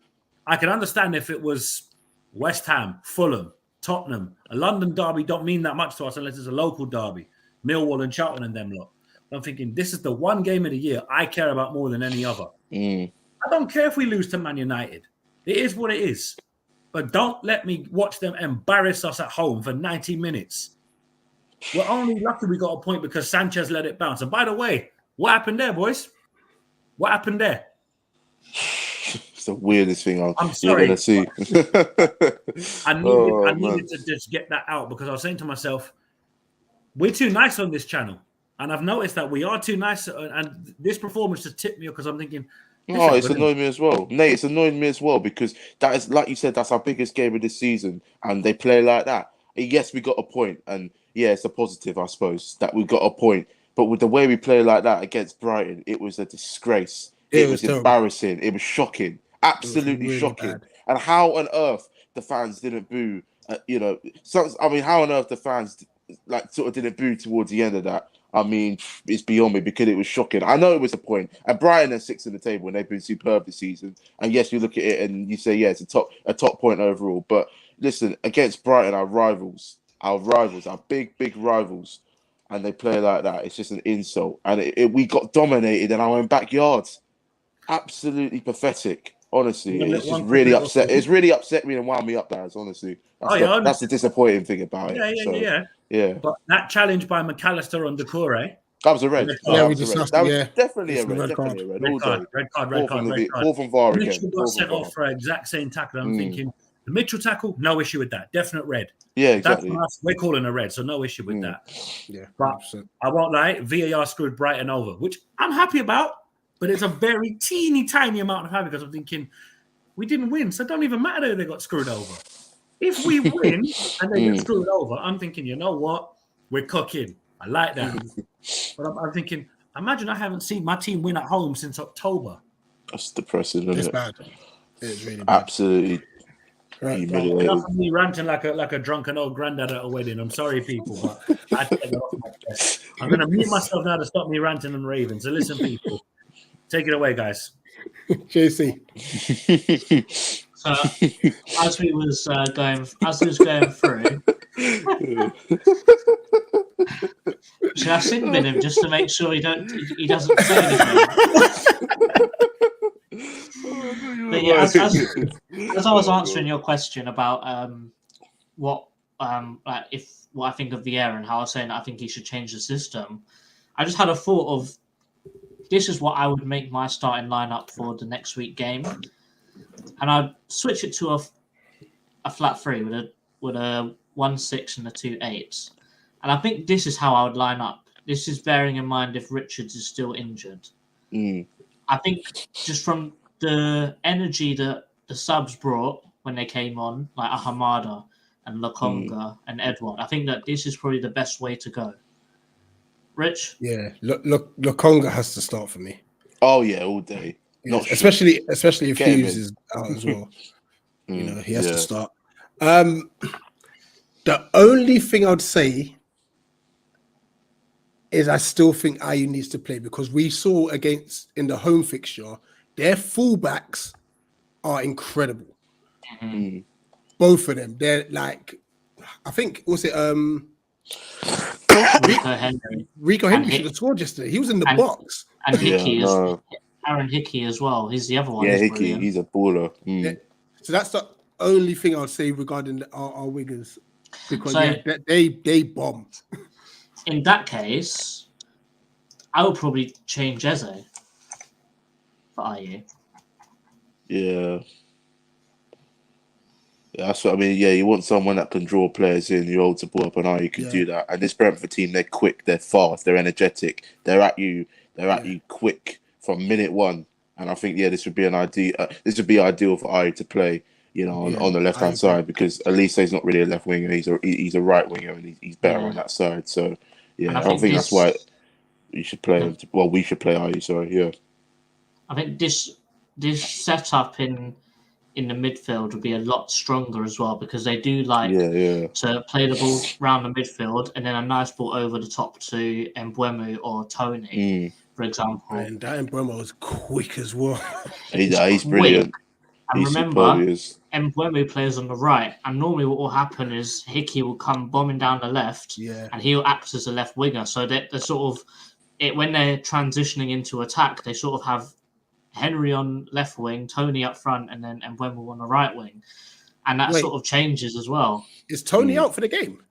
I can understand if it was West Ham, Fulham, Tottenham. A London derby don't mean that much to us unless it's a local derby. Millwall and Charlton and them lot. I'm thinking this is the one game of the year I care about more than any other. I don't care if we lose to Man United. It is what it is. But don't let me watch them embarrass us at home for 90 minutes. We're only lucky we got a point because Sanchez let it bounce. And by the way, what happened there, boys? What happened there? It's the weirdest thing I'm sorry. You're going to see. I needed to just get that out because I was saying to myself, we're too nice on this channel. And I've noticed that we are too nice. And this performance just tipped me because I'm thinking, it's annoyed me as well. Nate, it's annoyed me as well because that is, like you said, that's our biggest game of this season. And they play like that. Yes, we got a point. And yeah, it's a positive, I suppose, that we got a point. But with the way we play like that against Brighton, it was a disgrace. It was embarrassing. It was shocking. Absolutely really shocking. Bad. And how on earth the fans didn't boo, how on earth the fans sort of didn't boo towards the end of that. I mean, it's beyond me because it was shocking. I know it was a point. And Brighton are 6th in the table and they've been superb this season. And yes, you look at it and you say, yeah, it's a top point overall. But listen, against Brighton, our rivals, our big rivals, and they play like that, it's just an insult. And we got dominated in our own backyards. Absolutely pathetic. Honestly, it's just really upset. It's really upset me and wound me up, guys. Honestly, that's the disappointing thing about it. Yeah. But that challenge by McAllister on Decore, that was a red. We discussed that was definitely a red. Definitely a red. Red card. Fourth and VAR again. Mitchell got sent off for exact same tackle. I'm thinking the Mitchell tackle, no issue with that. Definite red. Yeah, exactly. We're calling a red, so no issue with that. Yeah, but 100%. I won't lie, VAR screwed Brighton over, which I'm happy about. But it's a very teeny tiny amount of happy because I'm thinking we didn't win, so it don't even matter if they got screwed over. If we win and they get screwed over, I'm thinking, you know what? We're cooking. I like that. But I'm thinking, imagine I haven't seen my team win at home since October. That's depressing, isn't it? It's bad. It's really bad. Absolutely. Enough of me ranting like a drunken old granddad at a wedding. I'm sorry, people, but I take it off my chest. I'm going to mute myself now to stop me ranting and raving. So listen, people. Take it away, guys. JC. So as we was going through, should I sit with him just to make sure he doesn't say anything? But yeah, as I was answering your question about what I think of Vieira and how I was saying I think he should change the system, I just had a thought of this is what I would make my starting lineup for the next week game. and I'd switch it to a flat 3 with a 1-6 and a 2-8. And I think this is how I would line up. This is bearing in mind if Richards is still injured. I think just from the energy that the subs brought when they came on, like Ahamada and Lokonga and Edouard, I think that this is probably the best way to go. Rich? Yeah, Lokonga has to start for me. Oh yeah, all day. Not especially if Hughes is out as well. You know, he has to start. The only thing I'd say is I still think Ayew needs to play, because we saw in the home fixture, their fullbacks are incredible. Both of them. They're like, I think, was it Rico Henry should have scored yesterday. He was in the box. And Hickey Aaron Hickey as well. He's the other one. Yeah, Hickey, he's a baller. Yeah. So that's the only thing I'd say regarding our wingers, because they bomb. In that case, I would probably change Eze for Ayew. Yeah. That's what I mean. Yeah, you want someone that can draw players in. You're able to pull up an eye. You can do that. And this Brentford team, they're quick, they're fast, they're energetic, they're at you quick from minute one. And I think this would be an idea. This would be ideal for Ayew to play, you know, on the left hand side, because at least he's not really a left winger. He's a right winger, and he's better on that side. So I think that's why you should play him. Well, we should play Ayew. Sorry, yeah. I think this setup in the midfield would be a lot stronger as well, because they do like to play the ball around the midfield and then a nice ball over the top to Mbeumo or Tony, for example. And that Mbeumo is quick as well. He's brilliant. And remember, Mbeumo plays on the right, and normally what will happen is Hickey will come bombing down the left, and he'll act as a left winger. So they're sort of when they're transitioning into attack, they sort of have Henry on left wing, Tony up front, and then Mbeumo on the right wing, and that sort of changes as well. Is Tony out for the game?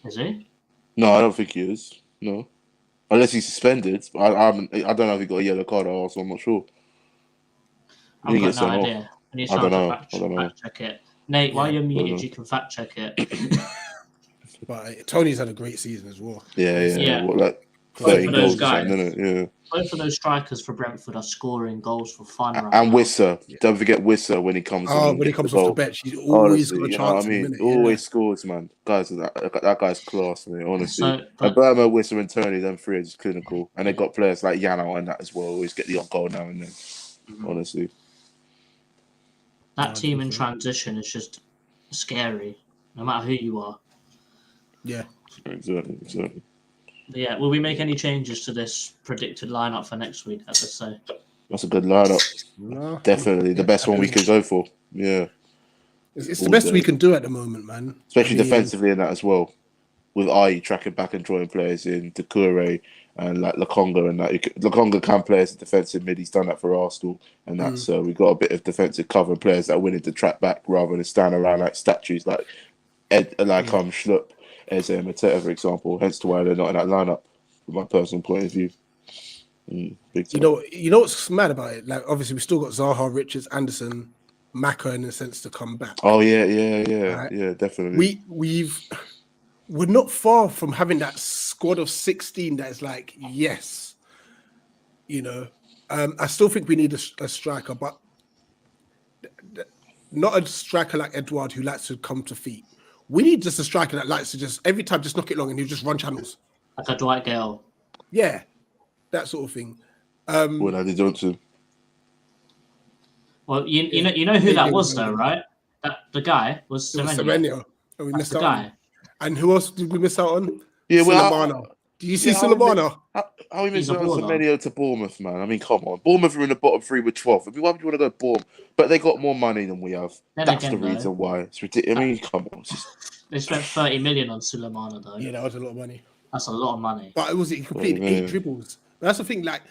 Is he? No, I don't think he is. No, unless he's suspended. I don't know if he got a yellow card or so. I'm not sure. I've got no idea. I don't know. Fact check it. Nate, while you're muted, you can fact check it. But Tony's had a great season as well. Yeah. What, like 30 goals, Both of those strikers for Brentford are scoring goals for fun. And Wissa, don't forget Wissa when he comes. When he comes off the bench, he's always got a chance. Always scores, man. Guys, that guy's class, man. Honestly, Burma, Wissa, and Tony, them three are just clinical, and they got players like Yano and that as well. Always get the odd goal now and then. Honestly, that team in transition is just scary, no matter who you are. Yeah, exactly. Yeah, will we make any changes to this predicted lineup for next week? As I say, that's a good lineup. No, definitely the best one we could go for. Yeah, it's the best we can do at the moment, man. Especially defensively in that as well, with Ayew tracking back and drawing players in, Doucouré and like Lokonga and that. Lokonga can play as a defensive mid. He's done that for Arsenal, and that's we've got a bit of defensive cover players that are willing to track back rather than stand around like statues, like Schlupp. Eze and Mateta, for example, hence why they're not in that lineup, from my personal point of view. Big time. You know what's mad about it? Like, obviously, we still got Zaha, Richards, Anderson, Maka, in a sense, to come back. Oh yeah, definitely. We're not far from having that squad of 16 that is like, yes, I still think we need a striker, but not a striker like Edouard who likes to come to feet. We need just a striker that likes to just every time just knock it long and he'll just run channels. Like a Dwight Gale. Yeah, that sort of thing. What Andy Johnson? Well, you know who that was though, right? The guy was Semenyo. And we missed out on. And who else did we miss out on? Yeah, Sulemana. Do you see Sulemana? How we missed out on Semenyo to Bournemouth, man? I mean, come on. Bournemouth are in the bottom three with 12. Why would you want to go Bournemouth? But they got more money than we have. That's the reason why. It's ridiculous. I mean, come on. They spent 30 million on Sulemana, though. Yeah, that was a lot of money. That's a lot of money. But he completed 8 dribbles. That's the thing, like,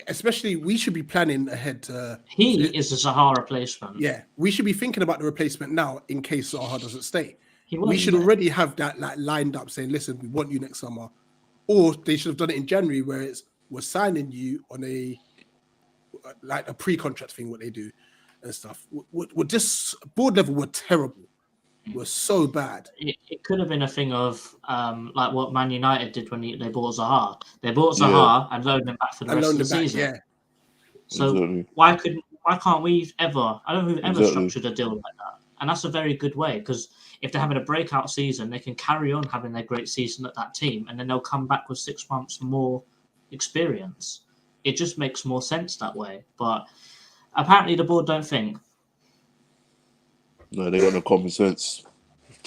especially we should be planning ahead. He is the Zaha replacement. Yeah, we should be thinking about the replacement now in case Zaha doesn't stay. We should already have that like lined up saying, listen, we want you next summer. Or they should have done it in January where we're signing you on a pre-contract thing, what they do. and stuff were just board level were terrible. Were so bad. It could have been a thing of like what Man United did when they bought Zaha. They bought Zaha and loaned him back for the rest of the season. Yeah. So why can't we ever? I don't know who've ever structured a deal like that, and that's a very good way because if they're having a breakout season, they can carry on having their great season at that team, and then they'll come back with 6 months more experience. It just makes more sense that way. But apparently, the board don't think. No, they got no common sense.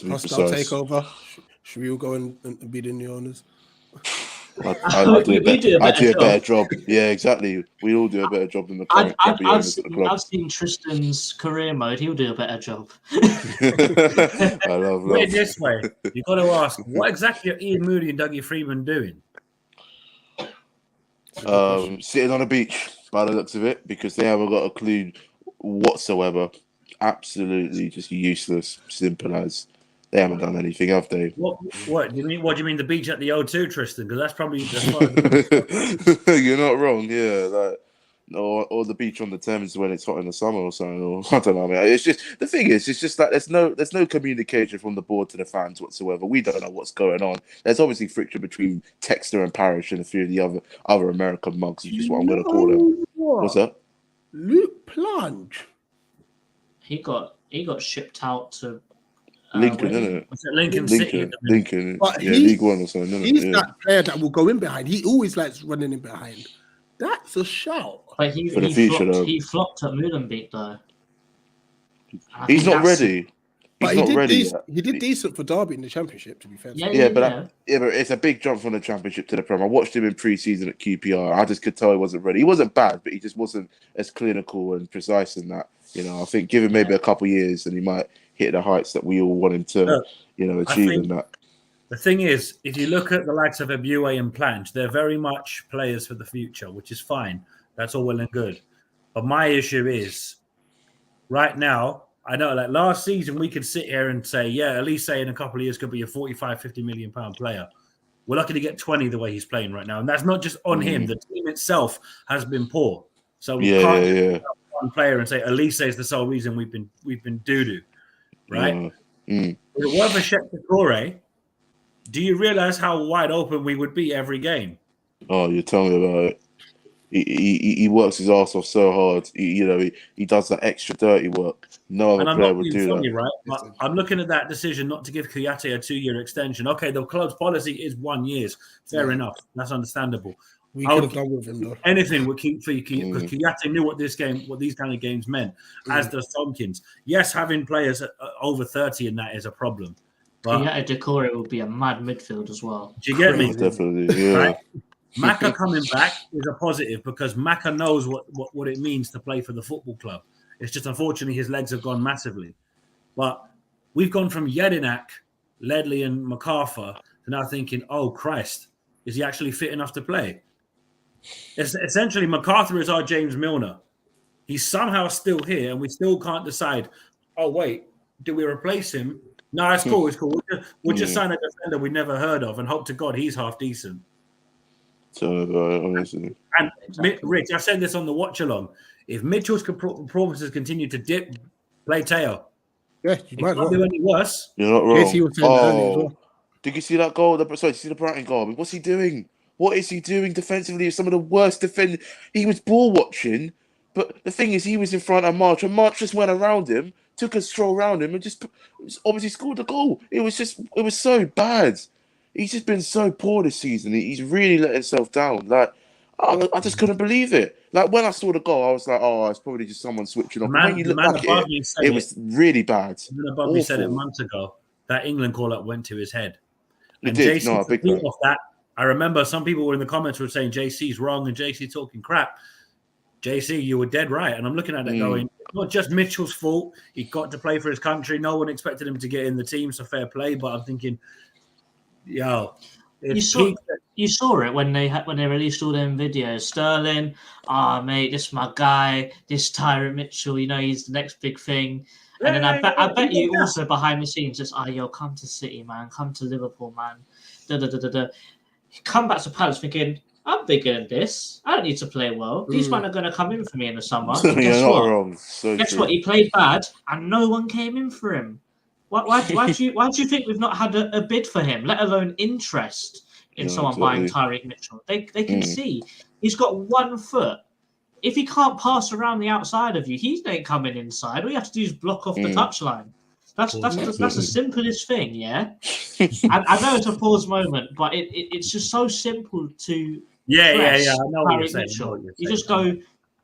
Hostile takeover. Should we all go and be the new owners? I do a better job. Yeah, exactly. We all do a better job than the current owners at the club. I've seen Tristan's career mode. He'll do a better job. I love. Put it this way: you got to ask, what exactly are Ian Moody and Dougie Freeman doing? Sitting on a beach, by the looks of it, because they haven't got a clue whatsoever. Absolutely, just useless. Simple as. They haven't done anything, have they? What do you mean? What do you mean the beach at the O2, Tristan? Because that's probably You're not wrong. Yeah, like or the beach on the Thames when it's hot in the summer or something. Or I don't know. Man. It's just the thing is, it's just like there's no communication from the board to the fans whatsoever. We don't know what's going on. There's obviously friction between Texter and Parrish and a few of the other American mugs, which is what I'm going to call them. What's up? Luke Plange. He got shipped out to. Lincoln, isn't it? Was it Lincoln City? Lincoln, yeah, League One or something. He's that player that will go in behind. He always likes running in behind. That's a shout. But he flopped at Molenbeek though. He's not ready. But he did decent for Derby in the Championship, to be fair. But it's a big jump from the Championship to the Prem. I watched him in pre-season at QPR. I just could tell he wasn't ready. He wasn't bad, but he just wasn't as clinical and precise in that. You know, I think give him maybe a couple of years and he might hit the heights that we all want him to, achieve in that. The thing is, if you look at the likes of Ebue and Plange, they're very much players for the future, which is fine. That's all well and good. But my issue is, right now, I know, like last season, we could sit here and say, yeah, Elise in a couple of years could be a 45, 50 million pound player. We're lucky to get 20 the way he's playing right now. And that's not just on him. The team itself has been poor. So we can't one player and say Elise is the sole reason we've been doo-doo. Right? With the word for Shep Decore, do you realize how wide open we would be every game? Oh, you're telling me about it. He works his ass off so hard. He does that extra dirty work. No other player would do that. Right? I'm looking at that decision not to give Kouyaté a 2-year extension. Okay, the club's policy is 1 year. Fair enough. That's understandable. We could have done with him though. Anything would keep for because Kouyaté knew what these kind of games meant, as does Tompkins. Yes, having players over 30 in that is a problem. But Kouyaté Decore will be a mad midfield as well. Do you get me? Definitely, yeah. Right? Maka coming back is a positive because Maka knows what it means to play for the football club. It's just unfortunately his legs have gone massively. But we've gone from Jedinak, Ledley and MacArthur to now thinking, oh Christ, is he actually fit enough to play? Essentially, MacArthur is our James Milner. He's somehow still here, and we still can't decide. Oh wait, do we replace him? No, it's cool. It's cool. We'll just sign a defender we never heard of, and hope to God he's half decent. Honestly. And Rich, I said this on the watch along. If Mitchell's performances continue to dip, play Teo. Yeah, you might not do any worse. You're not wrong. Yes, he was saying that earlier as well. Did you see that goal? Did you see the Brighton goal? I mean, what's he doing? What is he doing defensively? Some of the worst defenders. He was ball watching, but the thing is, he was in front of March, and March just went around him, took a stroll around him, and just obviously scored the goal. It was so bad. He's just been so poor this season. He's really let himself down. Like, I just couldn't believe it. Like, when I saw the goal, I was like, oh, it's probably just someone switching off. When you look back at it was really bad. The man above me said it months ago. That England call-up went to his head. It did. No, big fan. Off that, I remember some people were in the comments were saying JC's wrong and JC talking crap. JC, you were dead right. And I'm looking at it going, it's not just Mitchell's fault. He got to play for his country. No one expected him to get in the team, so fair play. But I'm thinking, yo, you saw it when they released all them videos. Sterling, mate, this is my guy. This Tyrant Mitchell, he's the next big thing. And then I bet you also behind the scenes just, come to City, man. Come to Liverpool, man. Come back to Palace thinking, I'm bigger than this. I don't need to play well. These men are going to come in for me in the summer. You're Guess not what? wrong. So Guess true. what? He played bad, and no one came in for him. Why do you think we've not had a bid for him, let alone interest in someone buying Tyreek Mitchell? They can see he's got 1 foot. If he can't pass around the outside of you, he ain't coming inside. All you have to do is block off the touchline. That's the simplest thing, yeah. I know it's a pause moment, but it's just so simple to press I know what you're Tyreek saying. Mitchell.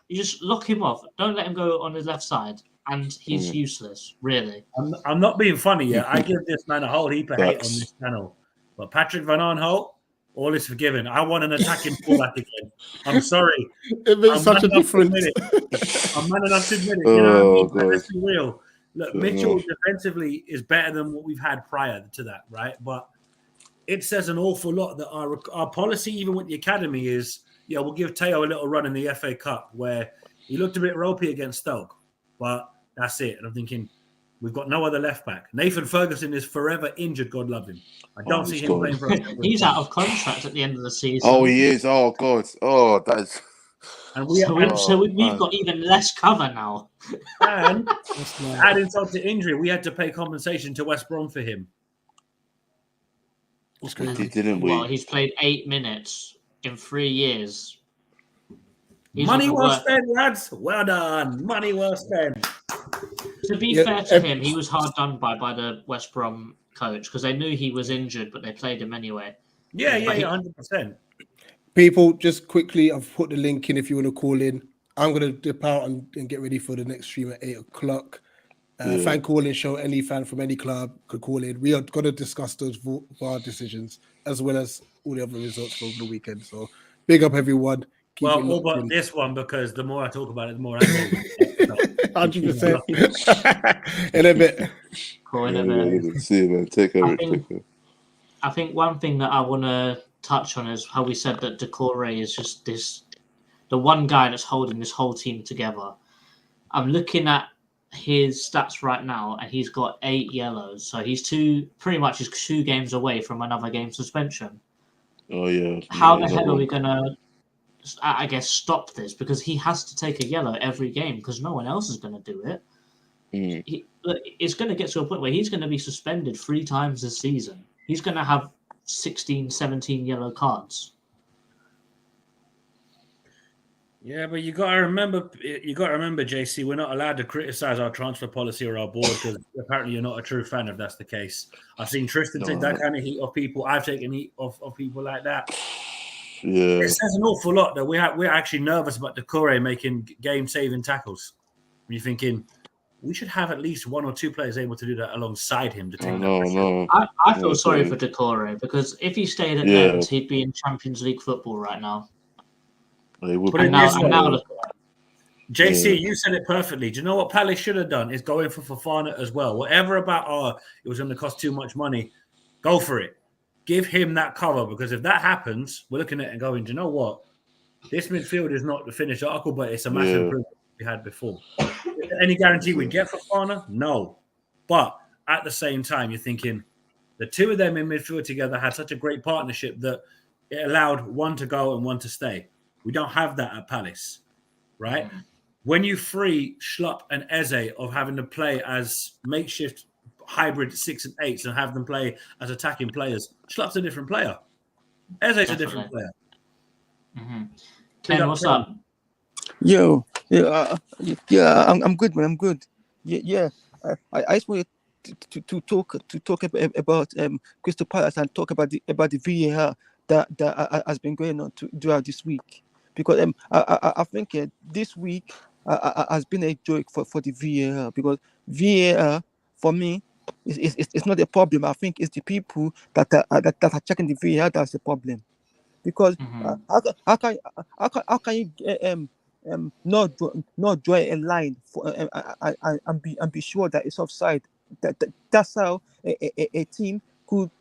You just lock him off. Don't let him go on his left side, and he's useless. Really. I'm not being funny yet. I give this man a whole heap of hate on this channel, but Patrick Van Aanholt, all is forgiven. I want an attacking fullback again. I'm sorry. It makes such a difference. I'm man enough to admit it. You know what I mean? Let's be real. Look, Mitchell defensively is better than what we've had prior to that, right? But it says an awful lot that our policy, even with the academy, is we'll give Teo a little run in the FA Cup where he looked a bit ropey against Stoke, but that's it. And I'm thinking we've got no other left back. Nathan Ferguson is forever injured. God love him. I don't see him playing for us. He's out of contract at the end of the season. Oh, he is. Oh God. Oh, that's. And we've got even less cover now. And adding insult to injury, we had to pay compensation to West Brom for him. Didn't we? Well, he's played 8 minutes in 3 years. Money well spent, lads. Well done. Money well spent. To be fair to him, he was hard done by the West Brom coach because they knew he was injured, but they played him anyway. Yeah, 100%. People, just quickly, I've put the link in if you want to call in. I'm going to dip out and get ready for the next stream at 8 o'clock. Fan calling show, any fan from any club could call in. We are going to discuss those VAR decisions as well as all the other results from the weekend. So big up everyone. All but this one, because the more I talk about it, the more I know. 100%. In a bit. Cool, in a bit. See you, man. Take care. I think one thing that I want to touch on is how we said that Decore is just the one guy that's holding this whole team together. I'm looking at his stats right now, and he's got 8 yellows. So he's pretty much 2 games away from another game suspension. Oh yeah. How the hell are we gonna, I guess, stop this? Because he has to take a yellow every game because no one else is going to do it. It's going to get to a point where he's going to be suspended 3 times this season. He's going to have 16, 17 yellow cards. Yeah, but you got to remember, JC, we're not allowed to criticize our transfer policy or our board because apparently you're not a true fan if that's the case. I've seen Tristan take that kind of heat off people. I've taken heat off people like that. Yeah, it says an awful lot that we're actually nervous about Decore making game-saving tackles. You're thinking we should have at least 1 or 2 players able to do that alongside him to take that pressure. I feel sorry for Decore because if he stayed at Lens, he'd be in Champions League football right now. JC, you said it perfectly. Do you know what Palace should have done? Is going for Fofana as well. Whatever about it was going to cost too much money. Go for it. Give him that cover, because if that happens, we're looking at it and going, do you know what? This midfield is not the finished article, but it's a massive improvement we had before. Any guarantee we'd get for Fofana? No. But at the same time, you're thinking the 2 of them in midfield together had such a great partnership that it allowed one to go and one to stay. We don't have that at Palace, right? When you free Schlupp and Eze of having to play as makeshift hybrid 6 and 8s and have them play as attacking players, Schlupp's a different player. Eze's a different player. Ken, what's up? Yo, I'm good, man. I'm good. I just wanted to talk about Crystal Palace and talk about the VIERA that has been going on throughout this week, because I think this week has been a joke for the VIERA, because VIERA for me it's not a problem. I think it's the people that are checking the VIERA that's the problem, because how can you not draw a line for and be sure that it's offside? That's how a team could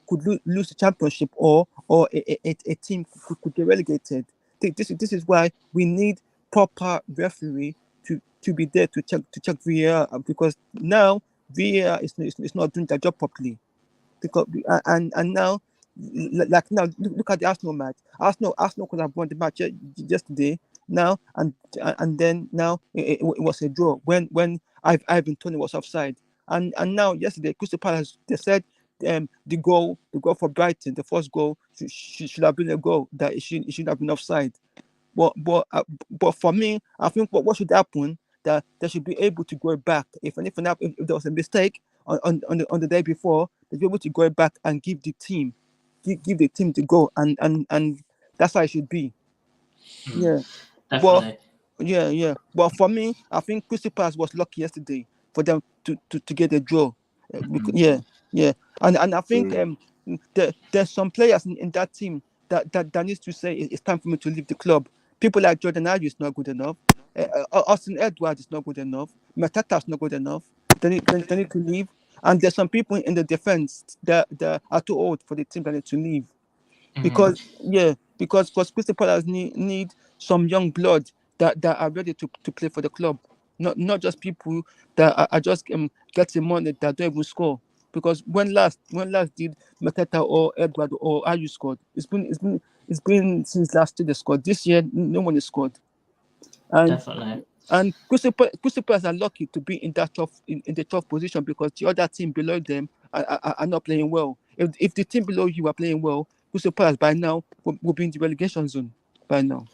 lose the championship, or a team could get relegated. This is why we need proper referee to be there to check VAR, because now VAR is not doing their job properly. Because and now Like now, look at the Arsenal match. Arsenal could have won the match yesterday. Now and then now it was a draw when Ivan Toney was offside. And now yesterday, Crystal Palace, they said the goal for Brighton, the first goal should have been a goal, that it should have been offside. But for me, I think what should happen, that they should be able to go back. If anything happened, if there was a mistake on the day before, they'd be able to go back and give the team the goal, and that's how it should be. Yeah. Definitely. But for me, I think Crystal Palace was lucky yesterday for them to get a draw. Yeah. And I think there's some players in that team that needs to say it's time for me to leave the club. People like Jordan Ayew is not good enough. Austin Edwards is not good enough. Matata is not good enough. They need to leave. And there's some people in the defense that are too old for the team that need to leave. Because Crystal Palace need some young blood that are ready to play for the club. Not just people that are just getting money that don't even score. Because when last did Mateta or Edward or Ayew scored? It's been since last year they scored. This year no one has scored. Definitely. And Crystal Palace are lucky to be in the tough position, because the other team below them are not playing well. If the team below you are playing well, Crystal Palace by now will be in the relegation zone by now.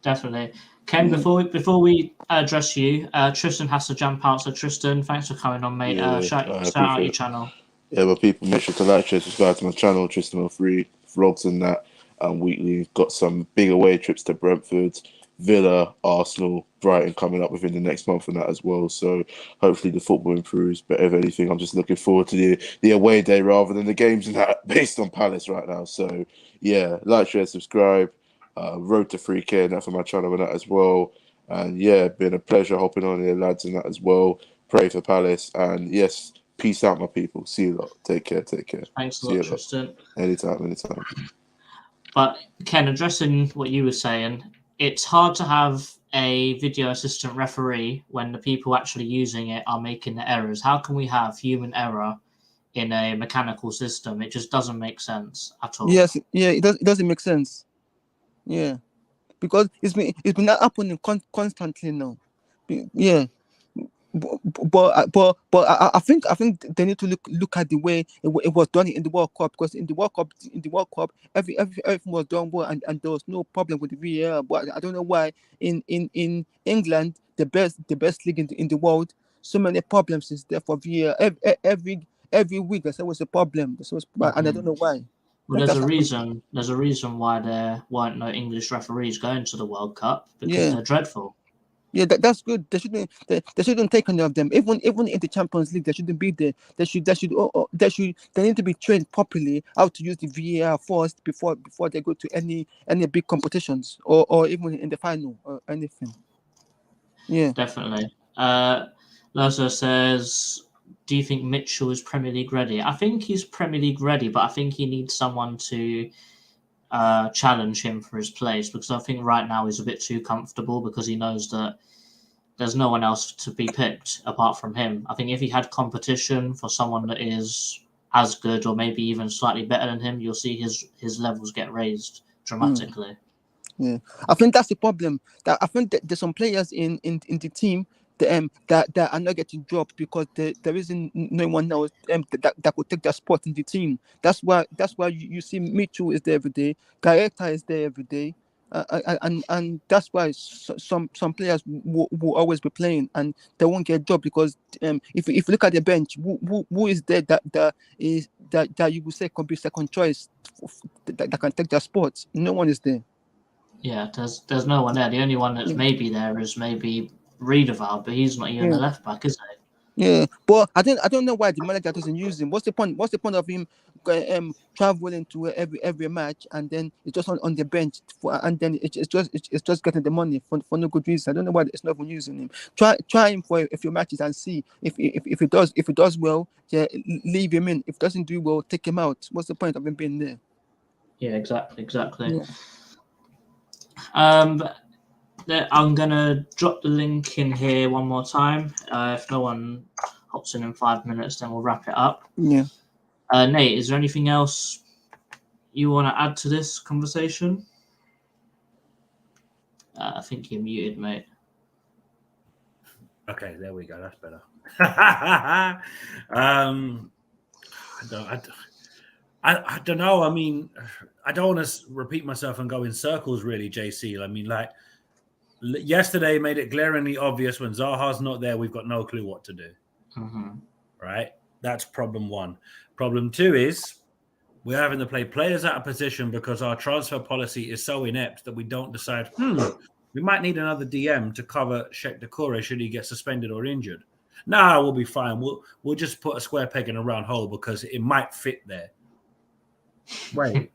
Definitely. Ken, before we address you, Tristan has to jump out. So Tristan, thanks for coming on, mate. Shout out your channel. Yeah, but people, make sure to like, share, subscribe to my channel, Tristan Free vlogs and that. Weekly, got some big away trips to Brentford, Villa, Arsenal, Brighton coming up within the next month and that as well. So hopefully the football improves. But if anything, I'm just looking forward to the away day rather than the games and that based on Palace right now. So yeah, like, share, subscribe. Road to 3K and that for my channel and that as well. And yeah, been a pleasure hopping on here, lads, and that as well. Pray for Palace. And yes, peace out, my people. See you lot. Take care. Thanks a lot, Tristan. Anytime. But Ken, addressing what you were saying, it's hard to have a video assistant referee when the people actually using it are making the errors. How can we have human error in a mechanical system? It just doesn't make sense at all. Yes, it doesn't make sense. Yeah, because it's been happening constantly now. Yeah, but I think they need to look at the way it was done in the World Cup, because in the World Cup everything was done well, and there was no problem with the VIERA. But I don't know why in England, the best league in the world, so many problems is there for VIERA. Every week there's always a problem. And I don't know why. Well, there's a reason. There's a reason why there weren't no English referees going to the World Cup, because they're dreadful. Yeah, that's good. They shouldn't take any of them. Even in the Champions League, they shouldn't be there. They need to be trained properly how to use the VAR first before they go to any big competitions or even in the final or anything. Yeah, definitely. Lazo says, do you think Mitchell is Premier League ready? I think he's Premier League ready, but I think he needs someone to challenge him for his place, because I think right now he's a bit too comfortable, because he knows that there's no one else to be picked apart from him. I think if he had competition for someone that is as good or maybe even slightly better than him, you'll see his levels get raised dramatically. Yeah, I think that's the problem. That I think that there's some players in the team that are not getting dropped because there isn't no one else that could take their spot in the team. That's why you see Mitchell is there every day, Gaeta is there every day, and that's why some players will always be playing and they won't get dropped, because if you look at the bench, who is there that you would say could be second choice that can take their spot? No one is there. Yeah, there's no one there. The only one that's maybe there is maybe Redeval, but he's not even the left back, is he? Yeah, but I don't know why the manager doesn't use him. What's the point? What's the point of him traveling to every match and then it's just on the bench and then it's just getting the money for no good reason? I don't know why it's not even using him. Try him for a few matches and see if he does well. Yeah, leave him in. If he doesn't do well, take him out. What's the point of him being there? Yeah, exactly. Yeah. I'm gonna drop the link in here one more time. If no one hops in 5 minutes, then we'll wrap it up. Yeah. Nate, is there anything else you want to add to this conversation? I think you're muted, mate. Okay, there we go. That's better. I don't know. I mean, I don't want to repeat myself and go in circles, really, JC. I mean, like, yesterday made it glaringly obvious when Zaha's not there, we've got no clue what to do. Right? That's problem one. Problem two is we're having to play players out of position because our transfer policy is so inept that we don't decide, we might need another DM to cover Sheikh Doucouré should he get suspended or injured. Nah, we'll be fine. We'll just put a square peg in a round hole because it might fit there. Wait.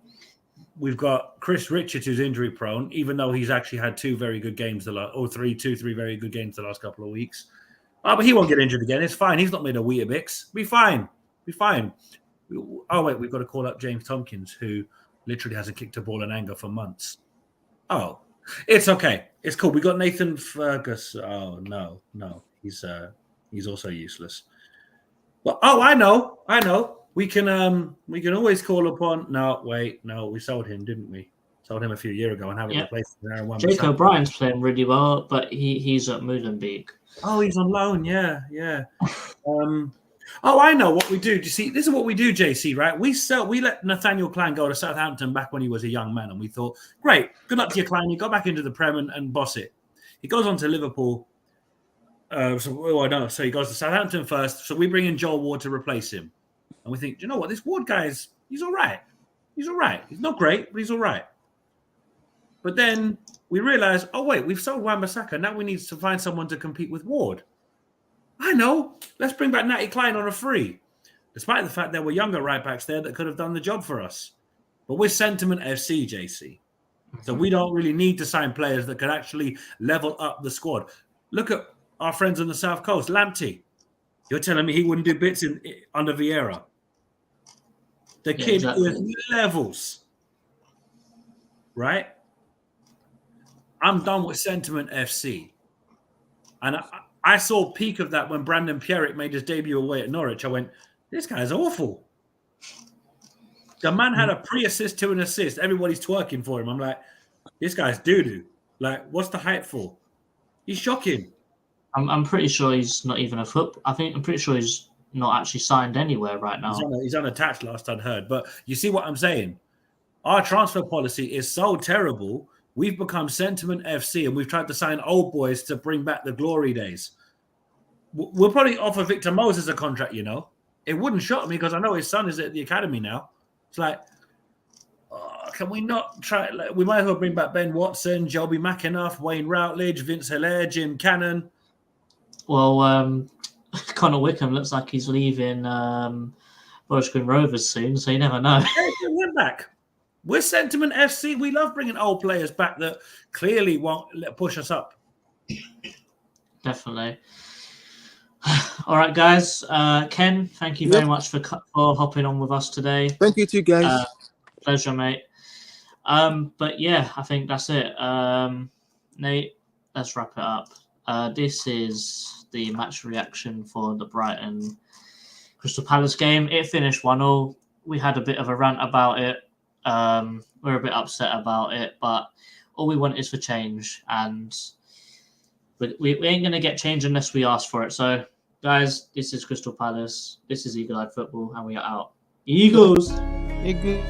We've got Chris Richards, who's injury prone, even though he's actually had two very good games three very good games the last couple of weeks. Oh, but he won't get injured again. It's fine. He's not made a Weetabix. Be fine. Be fine. Oh, wait, we've got to call up James Tompkins, who literally hasn't kicked a ball in anger for months. Oh, it's okay. It's cool. We got Nathan Fergus. Oh, no. He's also useless. Well, I know. We can always call upon. No, we sold him, didn't we? Sold him a few years ago and haven't replaced him. Jake O'Brien's playing really well, but he's at Molenbeek. Oh, he's on loan. Yeah. I know what we do. Do you see? This is what we do, JC. Right? We let Nathaniel Klein go to Southampton back when he was a young man, and we thought, great, good luck to you, Klein. You go back into the Prem and boss it. He goes on to Liverpool. So he goes to Southampton first. So we bring in Joel Ward to replace him. And we think, you know what? This Ward guy he's all right. He's all right. He's not great, but he's all right. But then we realize, oh, wait, we've sold Wan-Bissaka. Now we need to find someone to compete with Ward. I know. Let's bring back Natty Klein on a free. Despite the fact there were younger right-backs there that could have done the job for us. But we're Sentiment FC, JC. So we don't really need to sign players that could actually level up the squad. Look at our friends on the South Coast, Lamptey. You're telling me he wouldn't do bits under Vieira? The kid is levels. Right? I'm done with Sentiment FC. And I saw a peak of that when Brandon Pierrick made his debut away at Norwich. I went, this guy's awful. The man had a pre-assist to an assist. Everybody's twerking for him. I'm like, this guy's doo-doo. Like, what's the hype for? He's shocking. I'm pretty sure he's not even I'm pretty sure he's not actually signed anywhere right now. He's unattached last I'd heard. But you see what I'm saying? Our transfer policy is so terrible. We've become Sentiment FC and we've tried to sign old boys to bring back the glory days. We'll probably offer Victor Moses a contract, you know. It wouldn't shock me because I know his son is at the academy now. It's like, can we not try? We might as well bring back Ben Watson, Joby McAnuff, Wayne Routledge, Vince Hilaire, Jim Cannon. Well, Connor Wickham looks like he's leaving Forest Green Rovers soon, so you never know. We're back. We're Sentiment FC. We love bringing old players back that clearly won't push us up. Definitely. All right, guys. Ken, thank you very much for hopping on with us today. Thank you too, guys. Pleasure, mate. But yeah, I think that's it. Nate, let's wrap it up. This is the match reaction for the Brighton Crystal Palace game. It finished 1-0. We had a bit of a rant about it. We're a bit upset about it, but all we want is for change, and we ain't going to get change unless we ask for it. So, guys, this is Crystal Palace. This is Eagle Eye Football, and we are out. Eagles! Eagles.